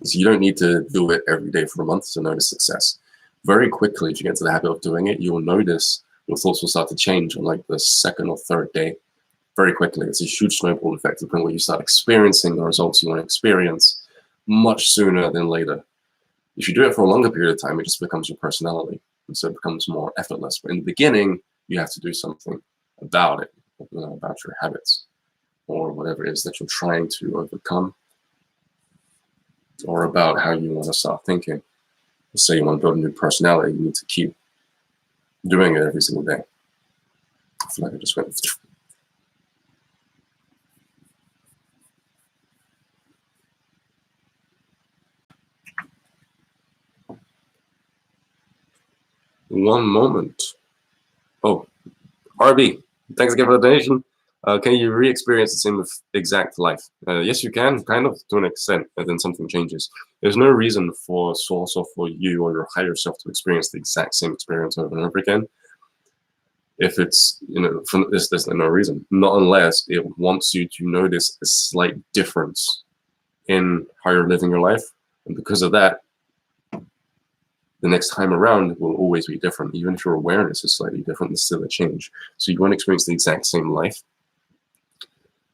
is you don't need to do it every day for a month to notice success. Very quickly, if you get into the habit of doing it, you will notice your thoughts will start to change on like the second or third day. Very quickly, it's a huge snowball effect to the point where you start experiencing the results you want to experience much sooner than later. If you do it for a longer period of time, it just becomes your personality. And so it becomes more effortless. But in the beginning, you have to do something about it, about your habits or whatever it is that you're trying to overcome, or about how you want to start thinking. Let's say you want to build a new personality, you need to keep doing it every single day. I feel like I just went. One moment. Oh, RB, thanks again for the donation. Can you re-experience the same exact life? Yes, you can, kind of, to an extent, and then something changes. There's no reason for Source or for you or your higher self to experience the exact same experience over and over again. If it's, from this, there's no reason. Not unless it wants you to notice a slight difference in how you're living your life. And because of that, the next time around it will always be different. Even if your awareness is slightly different, it's still a change. So you won't experience the exact same life,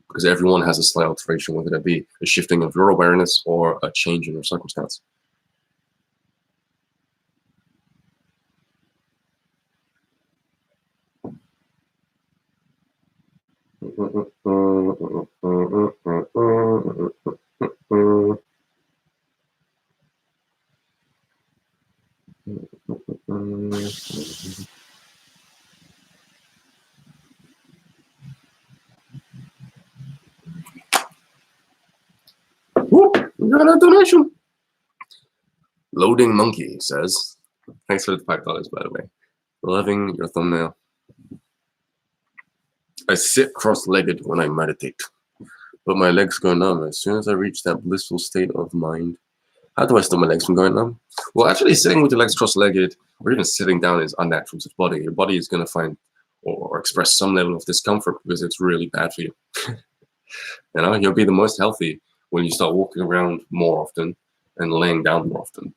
because everyone has a slight alteration, whether that be a shifting of your awareness or a change in your circumstance. Whoop, we got a donation. Loading Monkey says, thanks for the $5, by the way. Loving your thumbnail. I sit cross-legged when I meditate, but my legs go numb as soon as I reach that blissful state of mind. How do I stop my legs from going numb? Well, actually sitting with your legs cross-legged or even sitting down is unnatural to the body. Your body is going to find or express some level of discomfort because it's really bad for you. You know, you'll be the most healthy when you start walking around more often and laying down more often.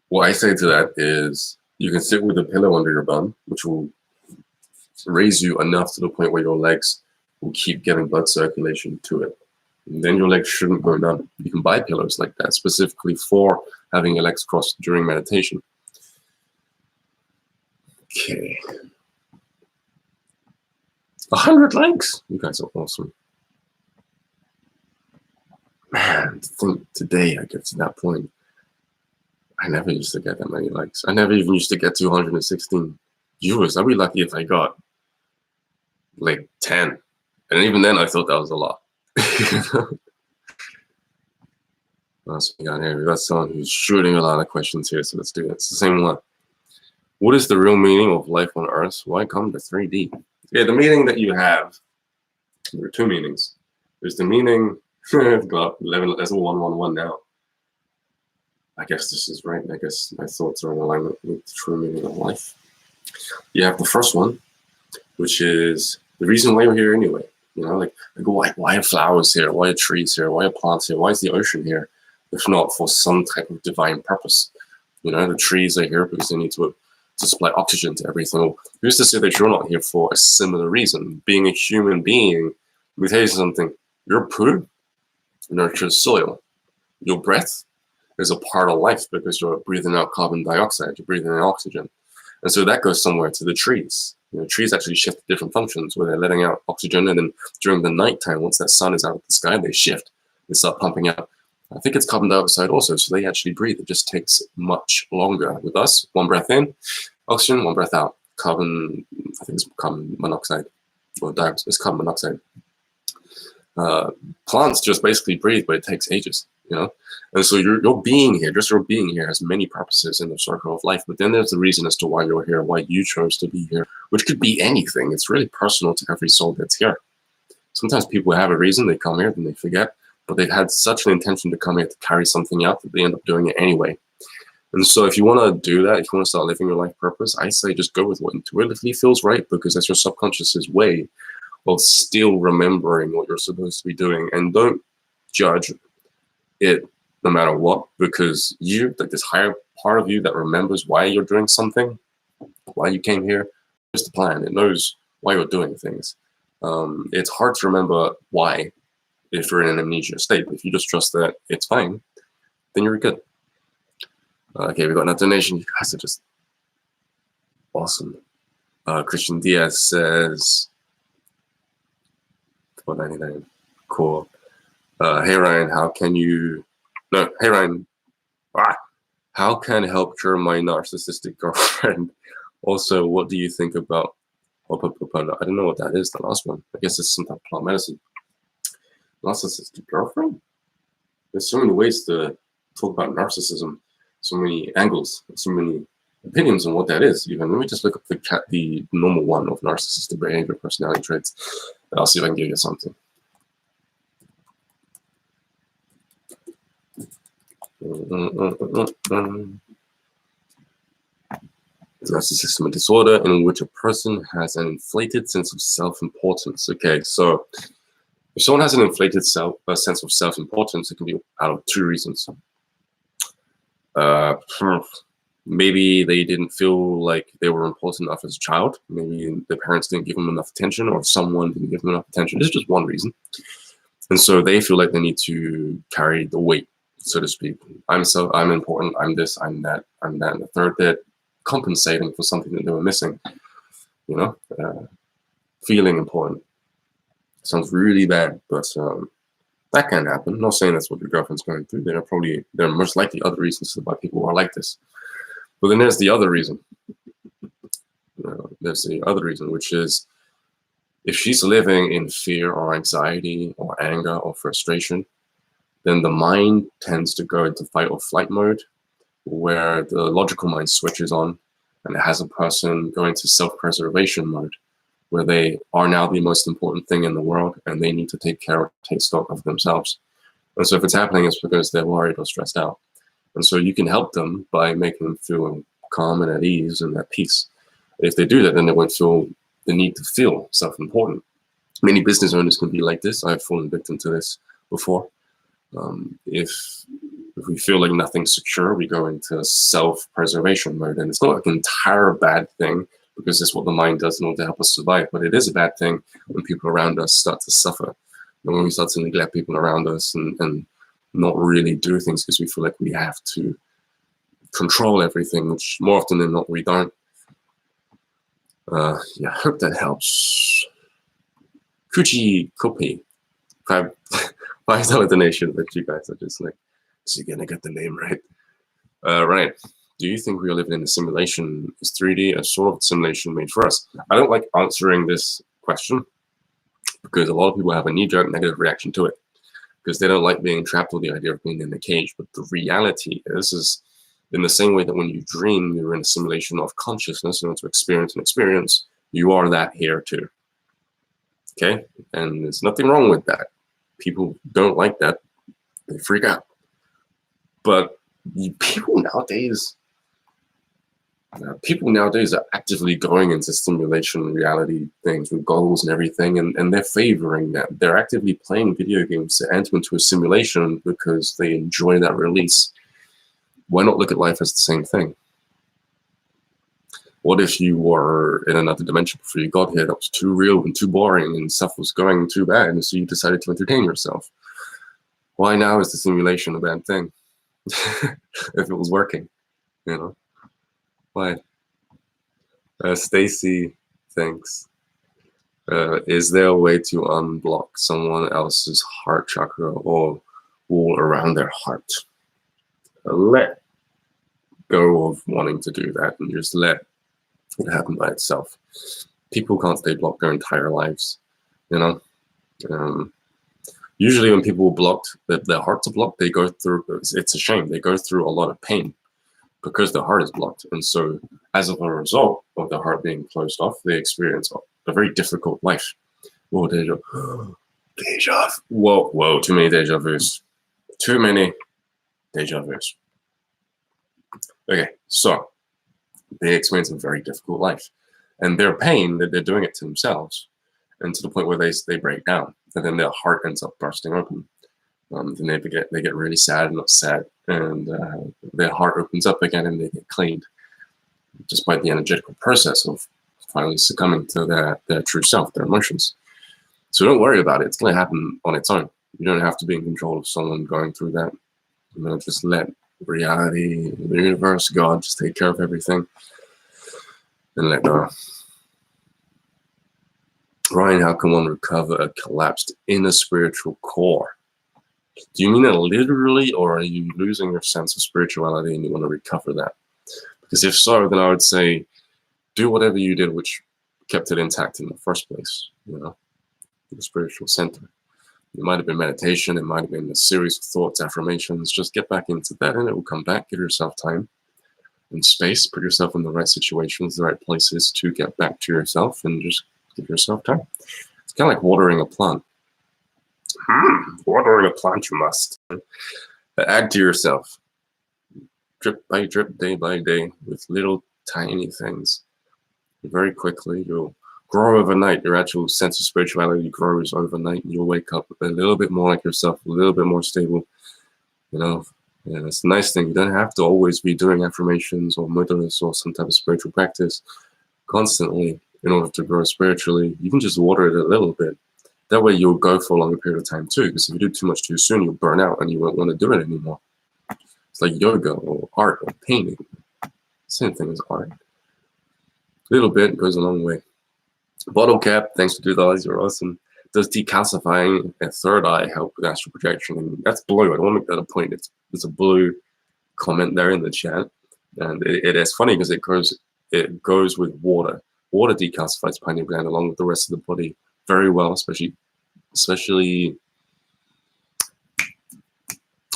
What I say to that is you can sit with a pillow under your bum, which will raise you enough to the point where your legs will keep getting blood circulation to it. And then your legs shouldn't go numb. You can buy pillows like that specifically for having your legs crossed during meditation. Okay. 100 likes? You guys are awesome. Man, to think today I get to that point. I never used to get that many likes. I never even used to get 216 viewers. I'd be lucky if I got like 10. And even then I thought that was a lot. What else we got here? We got someone who's shooting a lot of questions here, so let's do it. It's the same one. What is the real meaning of life on Earth? Why come to 3D? Yeah, the meaning that you have, there are two meanings. There's the meaning, God, 11, that's 111 now. I guess this is right. I guess my thoughts are in alignment with the true meaning of life. You have the first one, which is the reason why you're here anyway. You know, like why are flowers here? Why are trees here? Why are plants here? Why is the ocean here? If not for some type of divine purpose. You know, the trees are here because they need to supply oxygen to everything. Well, who's to say that you're not here for a similar reason? Being a human being, let me tell you something. Your poo nurtures soil. Your breath is a part of life because you're breathing out carbon dioxide, you're breathing in oxygen. And so that goes somewhere to the trees. You know, trees actually shift to different functions where they're letting out oxygen, and then during the nighttime, once that sun is out of the sky, they shift. They start pumping out. I think it's carbon dioxide also, so they actually breathe. It just takes much longer. With us, one breath in, oxygen, one breath out. Carbon, I think it's carbon monoxide, or dioxide, it's carbon monoxide. Plants just basically breathe, but it takes ages, you know? And so your being here, just your being here has many purposes in the circle of life, but then there's the reason as to why you're here, why you chose to be here, which could be anything. It's really personal to every soul that's here. Sometimes people have a reason, they come here, then they forget, but they've had such an intention to come here to carry something out that they end up doing it anyway. And so if you want to do that, if you want to start living your life purpose, I say just go with what intuitively feels right, because that's your subconscious's way of still remembering what you're supposed to be doing. And don't judge it no matter what, because you, like this higher part of you that remembers why you're doing something, why you came here, knows the plan. It knows why you're doing things. It's hard to remember why if you're in an amnesia state. If you just trust that it's fine, then you're good. Okay, we got another donation. You guys are just awesome. Christian Diaz says, 4.99. Cool. Hey Ryan, how can you? No, hey Ryan. How can I help cure my narcissistic girlfriend? Also, what do you think about? I don't know what that is. The last one. I guess it's some type of plant medicine. Narcissistic girlfriend? There's so many ways to talk about narcissism. So many angles. So many opinions on what that is. Even let me just look up the normal one of narcissistic behavior, personality traits, and I'll see if I can give you something. Narcissism, a disorder in which a person has an inflated sense of self-importance. Okay, so if someone has an inflated sense of self-importance, it can be out of two reasons. Maybe they didn't feel like they were important enough as a child. Maybe their parents didn't give them enough attention, or someone didn't give them enough attention. This is just one reason. And so they feel like they need to carry the weight, so to speak. I'm important, I'm this, I'm that, and the third. They're compensating for something that they were missing, you know, feeling important. Sounds really bad, but that can happen. I'm not saying that's what your girlfriend's going through. There are most likely other reasons why people are like this. But then there's the other reason. There's the other reason, which is if she's living in fear or anxiety or anger or frustration, then the mind tends to go into fight or flight mode, where the logical mind switches on, and it has a person go into self-preservation mode, where they are now the most important thing in the world and they need to take care or take stock of themselves. And so if it's happening, it's because they're worried or stressed out. And so you can help them by making them feel calm and at ease and at peace. If they do that, then they won't feel the need to feel self-important. Many business owners can be like this. I've fallen victim to this before. If we feel like nothing's secure, we go into self-preservation mode. And it's not like an entire bad thing, because it's what the mind does in order to help us survive. But it is a bad thing when people around us start to suffer. And when we start to neglect people around us and not really do things because we feel like we have to control everything, which more often than not we don't. Yeah, I hope that helps. Kuchi Kopi, $5 donation that you guys are just like, is he gonna get the name right? Right. Do you think we are living in a simulation? Is 3D a sort of simulation made for us? I don't like answering this question because a lot of people have a knee-jerk negative reaction to it because they don't like being trapped with the idea of being in a cage. But the reality is in the same way that when you dream, you're in a simulation of consciousness and to experience an experience, you are that here too. Okay? And there's nothing wrong with that. People don't like that. They freak out. But people nowadays are actively going into simulation reality things with goals and everything, and they're favoring that. They're actively playing video games to enter into a simulation because they enjoy that release. Why not look at life as the same thing? What if you were in another dimension before you got here that was too real and too boring and stuff was going too bad, and so you decided to entertain yourself? Why now is the simulation a bad thing? If it was working, you know? Why? Stacy, thanks. Is there a way to unblock someone else's heart chakra or wall around their heart? Let go of wanting to do that and just let it happen by itself. People can't stay blocked their entire lives, you know? Usually when people are blocked, their hearts are blocked, they go through, it's a shame, they go through a lot of pain because the heart is blocked. And so as of a result of the heart being closed off, they experience a very difficult life. Whoa, deja vu. Whoa, too many deja vus. Too many deja vus. Okay, so they experience a very difficult life. And their pain, that they're doing it to themselves, and to the point where they break down. And then their heart ends up bursting open. Then they get really sad and upset, and their heart opens up again and they get cleaned, just by the energetical process of finally succumbing to their true self, their emotions. So don't worry about it. It's going to happen on its own. You don't have to be in control of someone going through that. You know, just let reality, the universe, God, just take care of everything and let go. Ryan, how can one recover a collapsed inner spiritual core? Do you mean it literally, or are you losing your sense of spirituality and you want to recover that? Because if so, then I would say do whatever you did which kept it intact in the first place, you know, the spiritual center. It might have been meditation, it might have been a series of thoughts, affirmations. Just get back into that and it will come back. Give yourself time and space, put yourself in the right situations, the right places to get back to yourself, and just give yourself time. It's kind of like watering a plant. Watering a plant, you must. Add to yourself. Drip by drip, day by day, with little tiny things. Very quickly, you'll grow overnight. Your actual sense of spirituality grows overnight, and you'll wake up a little bit more like yourself, a little bit more stable, you know, Yeah, that's the nice thing. You don't have to always be doing affirmations or mudras or some type of spiritual practice constantly in order to grow spiritually. You can just water it a little bit. That way you'll go for a longer period of time too, because if you do too much too soon, you'll burn out and you won't want to do it anymore. It's like yoga or art or painting. Same thing as art. A little bit goes a long way. Bottle cap, thanks for $2. You're awesome. Does decalcifying a third eye help with astral projection? And that's blue. I don't want to make that a point. It's a blue comment there in the chat. And it is funny because it goes with water. Water decalcifies the pineal gland along with the rest of the body very well, especially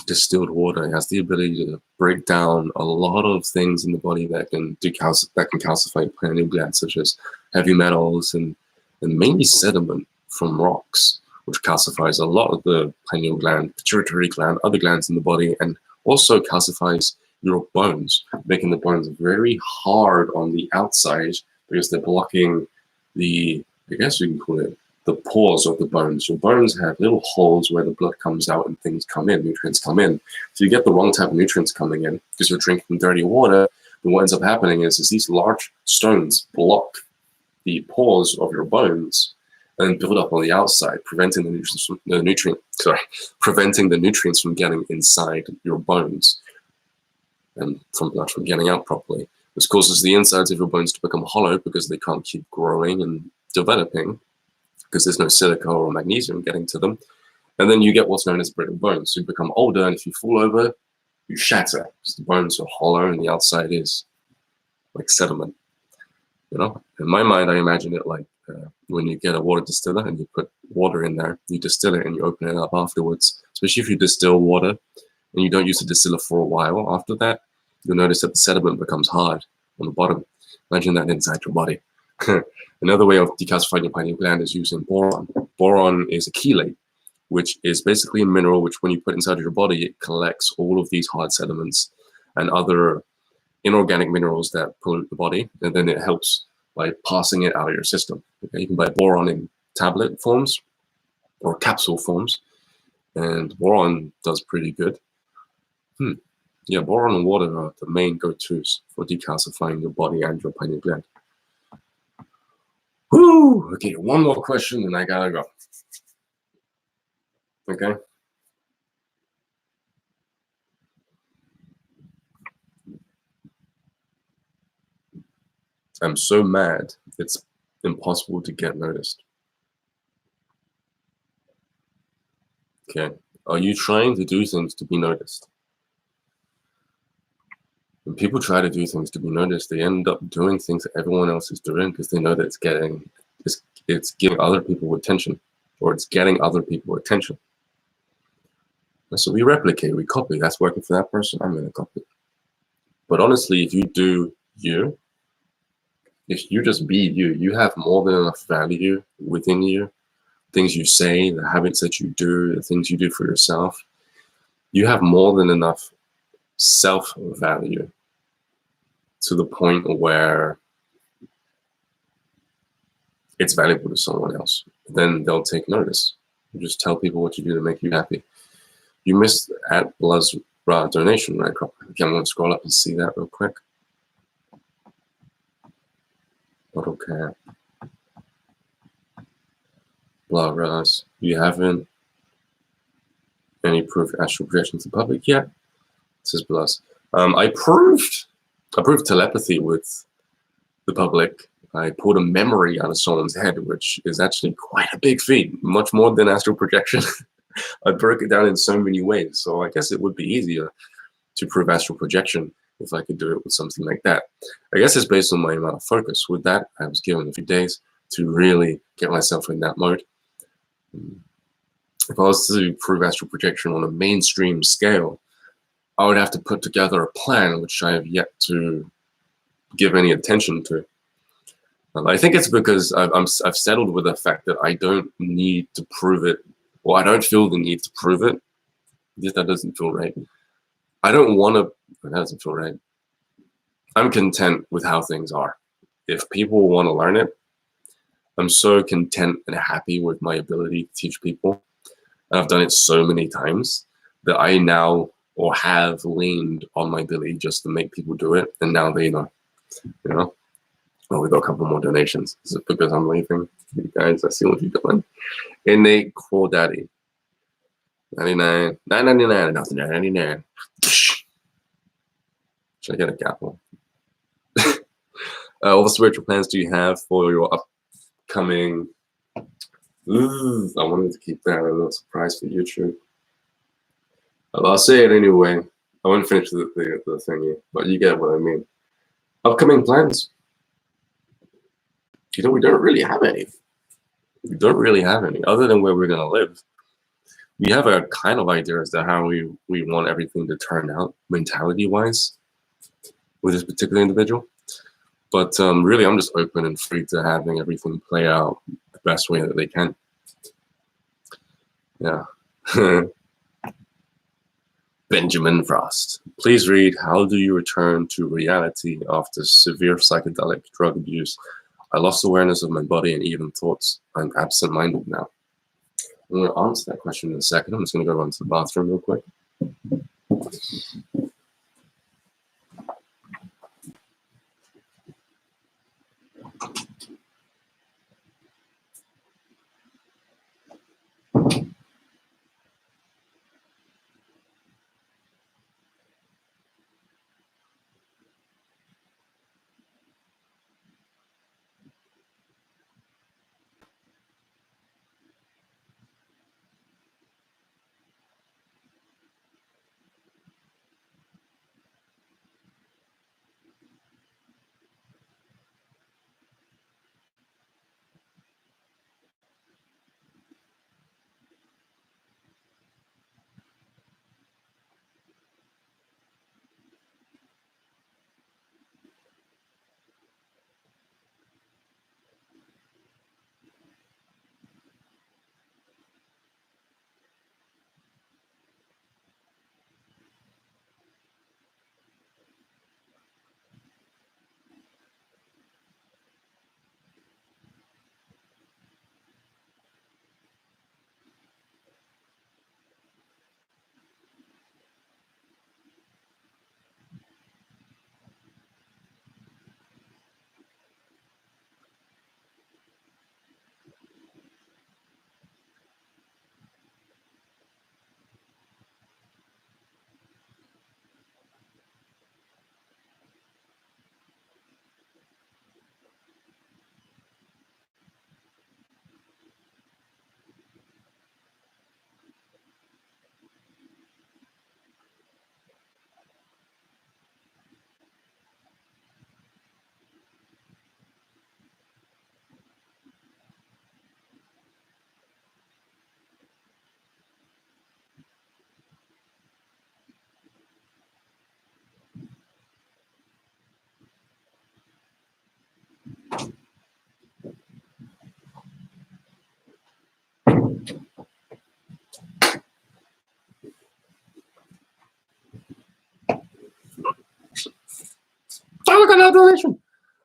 distilled water. It has the ability to break down a lot of things in the body that can calcify pineal gland, such as heavy metals and mainly sediment from rocks, which calcifies a lot of the pineal gland, pituitary gland, other glands in the body, and also calcifies your bones, making the bones very hard on the outside because they're blocking the, I guess you can call it, the pores of the bones. Your bones have little holes where the blood comes out and things come in, nutrients come in. So you get the wrong type of nutrients coming in because you're drinking dirty water. And what ends up happening is these large stones block the pores of your bones and build up on the outside, preventing the nutrients from getting inside your bones and from blood from getting out properly. This causes the insides of your bones to become hollow because they can't keep growing and developing because there's no silica or magnesium getting to them. And then you get what's known as brittle bones. So you become older, and if you fall over, you shatter because the bones are hollow and the outside is like sediment. You know, in my mind, I imagine it like when you get a water distiller and you put water in there, you distill it and you open it up afterwards. Especially if you distill water and you don't use the distiller for a while after that, you'll notice that the sediment becomes hard on the bottom. Imagine that inside your body. Another way of decalcifying your pineal gland is using boron. Boron is a chelate, which is basically a mineral which when you put inside of your body, it collects all of these hard sediments and other inorganic minerals that pollute the body, and then it helps by passing it out of your system. Okay? You can buy boron in tablet forms or capsule forms, and boron does pretty good. Yeah, boron and water are the main go-tos for decalcifying your body and your pineal gland. Woo! Okay, one more question and I gotta go. Okay. I'm so mad, it's impossible to get noticed. Okay. Are you trying to do things to be noticed? When people try to do things to be noticed, they end up doing things that everyone else is doing because they know that it's giving other people attention, or it's getting other people attention. And so we replicate, we copy. That's working for that person, I'm going to copy. But honestly, if you do you, if you just be you, you have more than enough value within you. Things you say, the habits that you do, the things you do for yourself, you have more than enough self-value to the point where it's valuable to someone else. Then they'll take notice. You just tell people what you do to make you happy. You missed @Blah's donation, right? Okay, I'm going to scroll up and see that real quick. Bottle cap. Blah, Raz. You haven't any proof astral projection to the public yet? Says Blas. I proved telepathy with the public. I pulled a memory out of someone's head, which is actually quite a big feat, much more than astral projection. I broke it down in so many ways, so I guess it would be easier to prove astral projection if I could do it with something like that. I guess it's based on my amount of focus. With that, I was given a few days to really get myself in that mode. If I was to prove astral projection on a mainstream scale, I would have to put together a plan, which I have yet to give any attention to. I think it's because I've settled with the fact that I don't need to prove it, or I don't feel the need to prove it. That doesn't feel right. I don't want to, that doesn't feel right. I'm content with how things are. If people want to learn it, I'm so content and happy with my ability to teach people. And I've done it so many times that I now or have leaned on my ability just to make people do it, and now they know, you know. Oh, we got a couple more donations. Is it because I'm leaving? You guys, I see what you're doing. Innate Core Daddy. 99, 9.99, nothing 9.99. Should I get a gavel? What spiritual plans do you have for your upcoming? Ooh, I wanted to keep that a little surprise for YouTube. I'll say it anyway. I won't finish the thingy, but you get what I mean. Upcoming plans. You know, we don't really have any. We don't really have any, other than where we're gonna live. We have a kind of idea as to how we want everything to turn out, mentality-wise, with this particular individual. But really, I'm just open and free to having everything play out the best way that they can. Yeah. Benjamin Frost. Please read, how do you return to reality after severe psychedelic drug abuse? I lost awareness of my body and even thoughts. I'm absent-minded now. I'm going to answer that question in a second. I'm just going to go run to the bathroom real quick.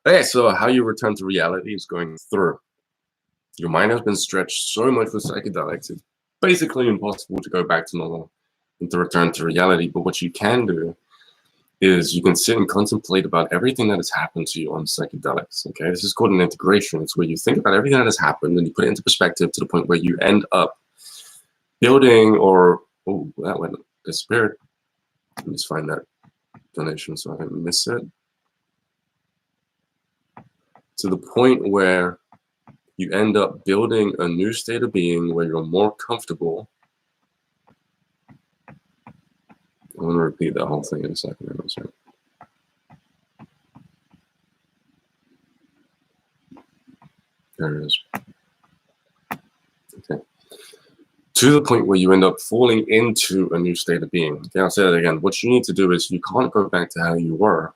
Okay, so how you return to reality is going through. Your mind has been stretched so much with psychedelics, it's basically impossible to go back to normal and to return to reality. But what you can do is you can sit and contemplate about everything that has happened to you on psychedelics. Okay, this is called an integration. It's where you think about everything that has happened and you put it into perspective to the point where you end up building or, oh, that went disappeared. Let me just find that donation so I don't miss it. To the point where you end up building a new state of being where you're more comfortable. I'm going to repeat that whole thing in a second. There it is. Okay. To the point where you end up falling into a new state of being. Okay, I'll say that again. What you need to do is you can't go back to how you were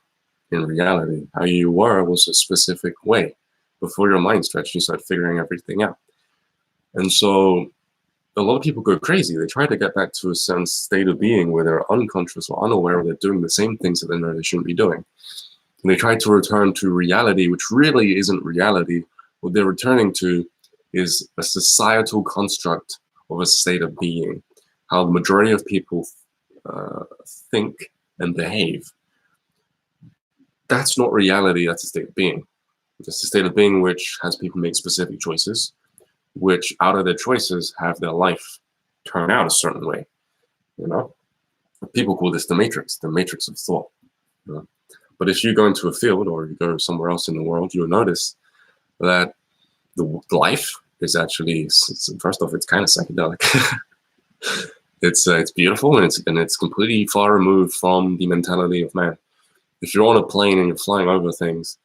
in reality. How you were was a specific way. Before your mind stretched, you start figuring everything out. And so a lot of people go crazy. They try to get back to a certain state of being where they're unconscious or unaware, they're doing the same things that they know they shouldn't be doing. And they try to return to reality, which really isn't reality. What they're returning to is a societal construct of a state of being. How the majority of people think and behave. That's not reality, that's a state of being. It's a state of being which has people make specific choices, which out of their choices have their life turn out a certain way. You know, people call this the matrix of thought. You know? But if you go into a field or you go somewhere else in the world, you'll notice that the life is actually, first off, it's kind of psychedelic. It's beautiful, and it's completely far removed from the mentality of man. If you're on a plane and you're flying over things,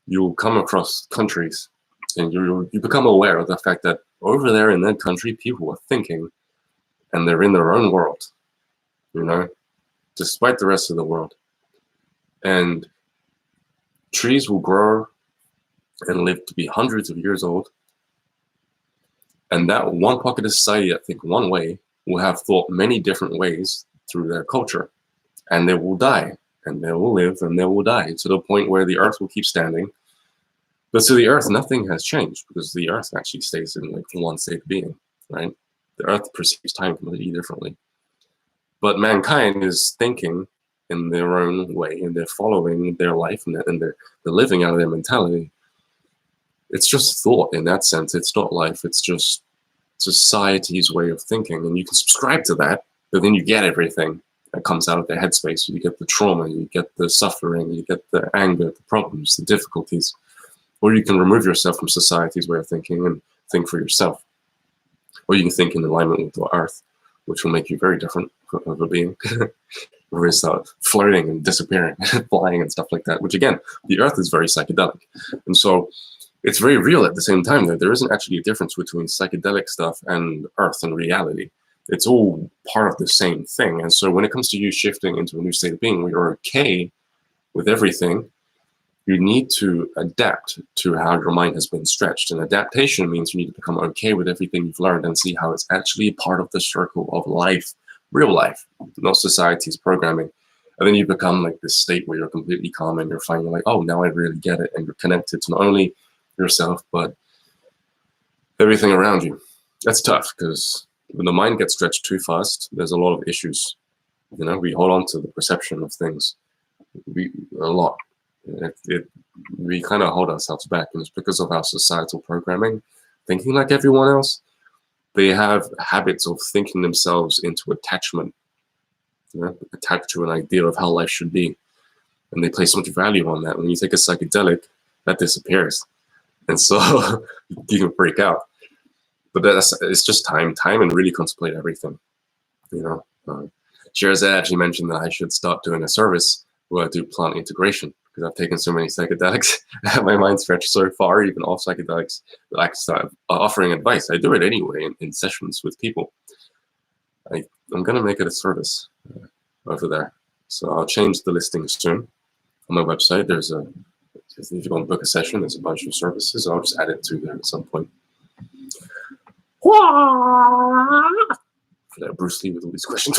you'll come across countries, and you become aware of the fact that over there in that country, people are thinking, and they're in their own world, you know, despite the rest of the world. And trees will grow and live to be hundreds of years old. And that one pocket of society that think one way will have thought many different ways through their culture. And they will die, and they will live, and they will die, to the point where the earth will keep standing. But to the earth, nothing has changed, because the earth actually stays in like one state of being, right? The earth perceives time completely differently. But mankind is thinking in their own way, and they're following their life, and they're living out of their mentality. It's just thought in that sense. It's not life. It's just society's way of thinking. And you can subscribe to that, but then you get everything that comes out of their headspace. You get the trauma, you get the suffering, you get the anger, the problems, the difficulties. Or you can remove yourself from society's way of thinking and think for yourself. Or you can think in alignment with the earth, which will make you very different of a being. Where you start flirting and disappearing, flying and stuff like that, which again, the earth is very psychedelic. And so it's very real at the same time that there isn't actually a difference between psychedelic stuff and earth and reality. It's all part of the same thing. And so when it comes to you shifting into a new state of being where you're okay with everything, you need to adapt to how your mind has been stretched. And adaptation means you need to become okay with everything you've learned and see how it's actually part of the circle of life, real life, not society's programming. And then you become like this state where you're completely calm and you're finally like, oh, now I really get it. And you're connected to not only yourself, but everything around you. That's tough, because when the mind gets stretched too fast, there's a lot of issues. You know, we hold on to the perception of things a lot. We kind of hold ourselves back, and it's because of our societal programming, thinking like everyone else. They have habits of thinking themselves into attachment, you know, attached to an idea of how life should be, and they place much value on that. When you take a psychedelic, that disappears, and so you can freak out. But it's just time and really contemplate everything. You know, Sherazade actually mentioned that I should start doing a service where I do plant integration, because I've taken so many psychedelics, my mind stretched so far, even off psychedelics, that I can start offering advice. I do it anyway in sessions with people. I'm going to make it a service over there. So I'll change the listing soon. On my website, if you want to book a session, there's a bunch of services. I'll just add it to there at some point. For that Bruce Lee with all these questions.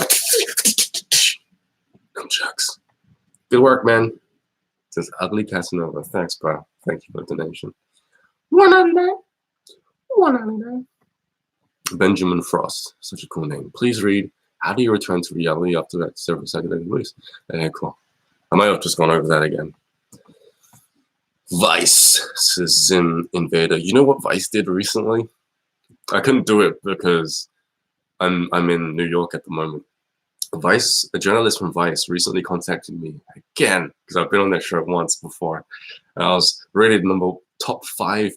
Come chucks. Good work, man. It says Ugly Casanova. Thanks, pal. Thank you for the donation. 199. 199. Benjamin Frost. Such a cool name. Please read, how do you return to reality after that several psychedelic release? Cool. I might have just gone over that again. Vice, says Zim Invader. You know what Vice did recently? I couldn't do it because I'm in New York at the moment. Vice, a journalist from Vice, recently contacted me again, because I've been on their show once before. And I was rated top 5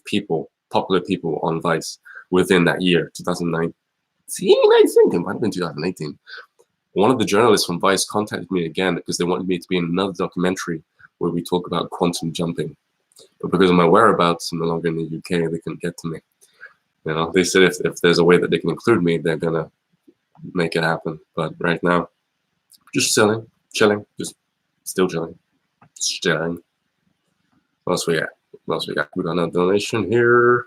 popular people on Vice within that year, 2019. I think it might have been 2018. One of the journalists from Vice contacted me again because they wanted me to be in another documentary where we talk about quantum jumping. But because of my whereabouts, I'm no longer in the UK, they couldn't get to me. You know, they said if there's a way that they can include me, they're gonna make it happen. But right now, just chilling, just still chilling, just chilling. What else we got? We got another donation here.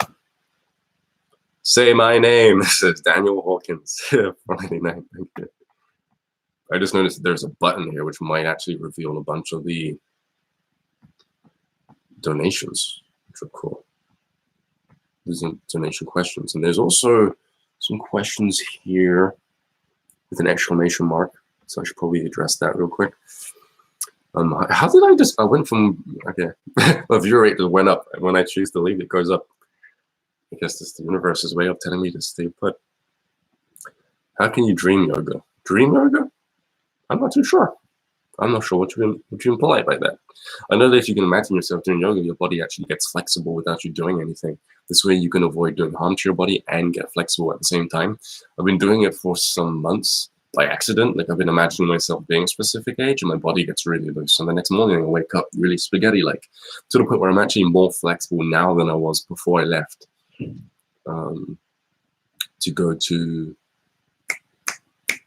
Say my name, says Daniel Hawkins. 499. Thank you. I just noticed that there's a button here which might actually reveal a bunch of the donations, which are cool. These are donation questions. And there's also some questions here with an exclamation mark. So I should probably address that real quick. How did I went from, okay, my view rate just went up. And when I choose to leave, it goes up. I guess the universe's way of telling me to stay put. How can you dream yoga? Dream yoga? I'm not too sure. I'm not sure what you imply by that. I know that if you can imagine yourself doing yoga, your body actually gets flexible without you doing anything. This way you can avoid doing harm to your body and get flexible at the same time. I've been doing it for some months by accident. Like I've been imagining myself being a specific age and my body gets really loose. And the next morning I wake up really spaghetti-like, to the point where I'm actually more flexible now than I was before I left to go to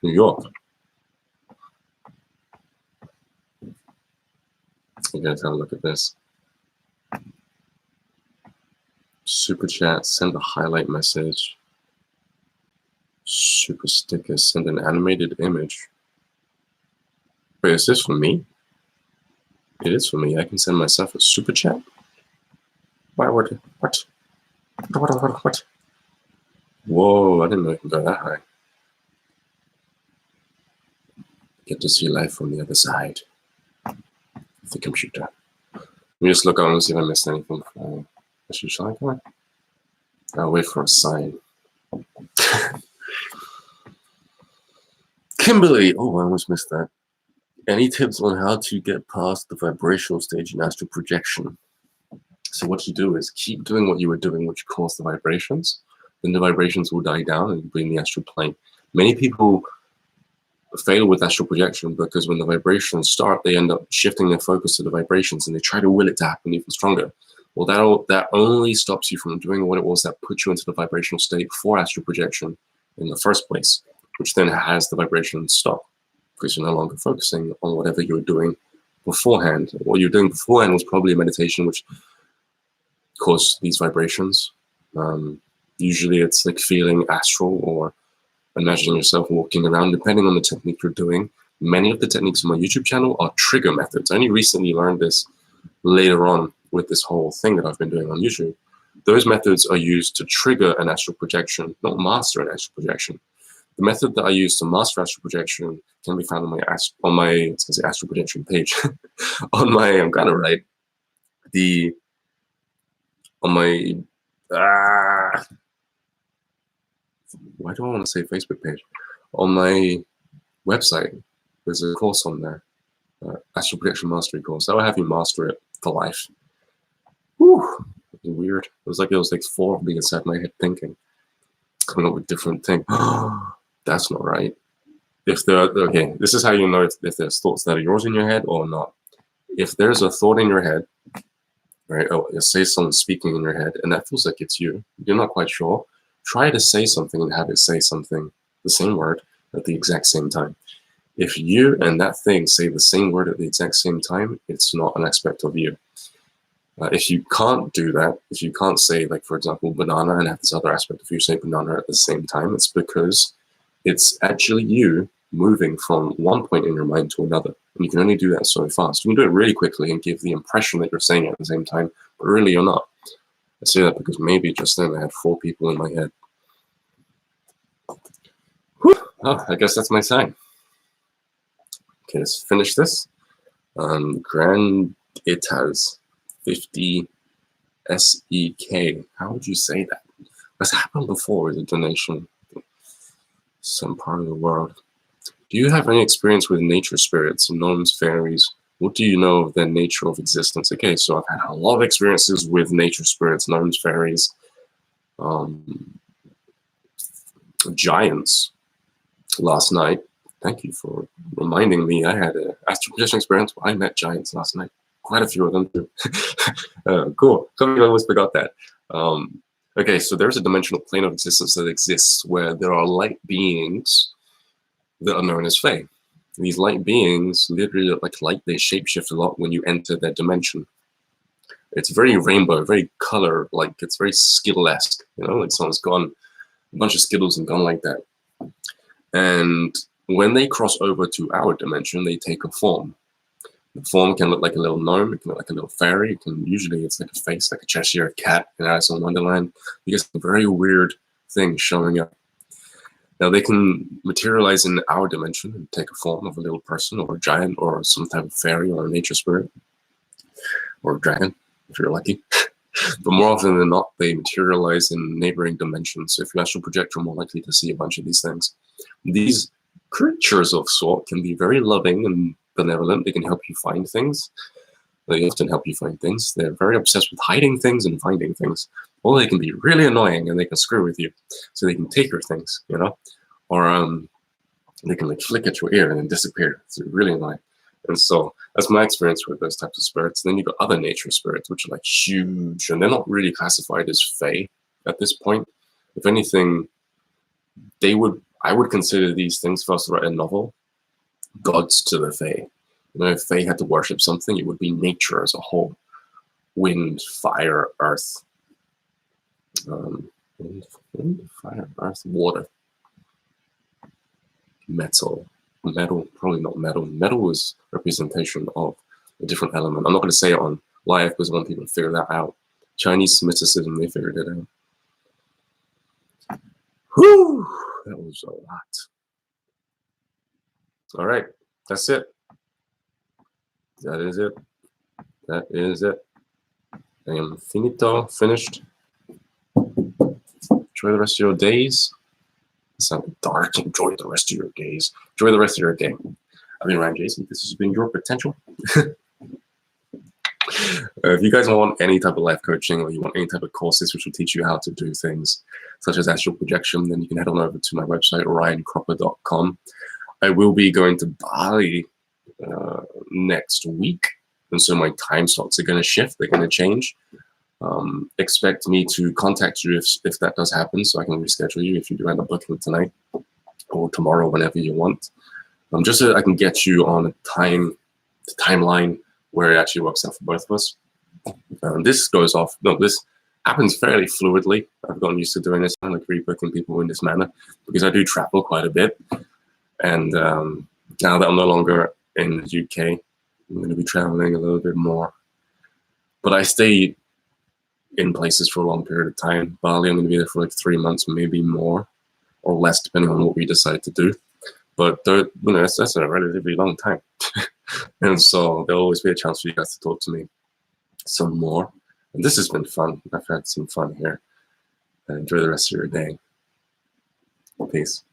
New York. You guys have a look at this. Super chat, send a highlight message. Super sticker, send an animated image. Wait, is this for me? It is for me. I can send myself a super chat? Why would it? What? What? Whoa, I didn't know it could go that high. Get to see life from the other side of the computer. Let me just look out and see if I missed anything. Shall I go? I'll wait for a sign. Kimberly! Oh, I almost missed that. Any tips on how to get past the vibrational stage in astral projection? So what you do is keep doing what you were doing, which caused the vibrations. Then the vibrations will die down and you'll be in the astral plane. Many people fail with astral projection because when the vibrations start, they end up shifting their focus to the vibrations and they try to will it to happen even stronger. Well, that only stops you from doing what it was that put you into the vibrational state for astral projection in the first place, which then has the vibrations stop because you're no longer focusing on whatever you were doing beforehand. What you're doing beforehand was probably a meditation which caused these vibrations. Usually it's like feeling astral or imagining yourself walking around, depending on the technique you're doing. Many of the techniques on my YouTube channel are trigger methods. I only recently learned this later on with this whole thing that I've been doing on YouTube. Those methods are used to trigger an astral projection, not master an astral projection. The method that I use to master astral projection can be found on my astral projection page. On my, I'm kind of right. Why do I want to say Facebook page? On my website, there's a course on there, Astral Projection Mastery course. That will have you master it for life. Whew, it was weird. It was like 4 of me inside my head thinking, coming up with different things. That's not right. Okay, this is how you know if there's thoughts that are yours in your head or not. If there's a thought in your head, right? Oh, you say someone's speaking in your head, and that feels like it's you. You're not quite sure. Try to say something and have it say something, the same word, at the exact same time. If you and that thing say the same word at the exact same time, it's not an aspect of you. If you can't do that, if you can't say, like, for example, banana and have this other aspect of you say banana at the same time, it's because it's actually you moving from one point in your mind to another. And you can only do that so fast. You can do it really quickly and give the impression that you're saying it at the same time, but really you're not. I say that because maybe just then I had 4 people in my head. Whew. Oh, I guess that's my sign. Okay, let's finish this. Grand Etas 50 SEK. How would you say that? That's happened before as a donation. Some part of the world. Do you have any experience with nature spirits, gnomes, fairies? What do you know of their nature of existence? Okay, so I've had a lot of experiences with nature spirits, gnomes, fairies, giants. Last night, thank you for reminding me. I had an astral projection experience where I met giants last night. Quite a few of them too. Cool. I always forgot that. Okay, so there's a dimensional plane of existence that exists where there are light beings that are known as Fae. These light beings literally look like light. They shapeshift a lot when you enter their dimension. It's very rainbow, very color-like. It's very Skittle-esque, you know, like someone's gone a bunch of Skittles and gone like that. And when they cross over to our dimension, they take a form. The form can look like a little gnome, it can look like a little fairy, usually it's like a face, like a Cheshire cat in Alice in Wonderland. You get some very weird things showing up. Now they can materialize in our dimension and take a form of a little person or a giant or some type of fairy or a nature spirit or a dragon, if you're lucky. But more often than not, they materialize in neighboring dimensions. So if you astral project, you're more likely to see a bunch of these things. These creatures of sort can be very loving and benevolent. They can help you find things. They often help you find things. They're very obsessed with hiding things and finding things. Or they can be really annoying and they can screw with you. So they can take your things, you know? Or they can like flick at your ear and then disappear. It's really annoying. And so that's my experience with those types of spirits. Then you got other nature spirits, which are like huge, and they're not really classified as fae at this point. If anything, I would consider these things, if I was to write a novel, gods to the fae. You know, if fae had to worship something, it would be nature as a whole. Wind, fire, earth. Wind, fire, earth, water. Metal, probably not metal. Metal is representation of a different element. I'm not going to say it on live because I want people to figure that out. Chinese mysticism, they figured it out. Whew, that was a lot. All right, that's it. That is it. That is it. I am finito, finished. Enjoy the rest of your days. It sounded dark. Enjoy the rest of your days. Enjoy the rest of your day. I've been Ryan Jason. This has been Your Potential. If you guys want any type of life coaching or you want any type of courses which will teach you how to do things such as astral projection, then you can head on over to my website, ryancropper.com. I will be going to Bali next week, and so my time slots are going to shift. They're going to change. Expect me to contact you if that does happen, so I can reschedule you if you do end up booking tonight or tomorrow, whenever you want. Just so I can get you on a timeline where it actually works out for both of us. This happens fairly fluidly. I've gotten used to doing this, like rebooking people in this manner, because I do travel quite a bit. And now that I'm no longer in the UK, I'm going to be traveling a little bit more. But I stay in places for a long period of time. Bali, I'm going to be there for like 3 months, maybe more or less, depending on what we decide to do. But that's a relatively long time. And so there'll always be a chance for you guys to talk to me some more. And this has been fun. I've had some fun here. And enjoy the rest of your day. Peace.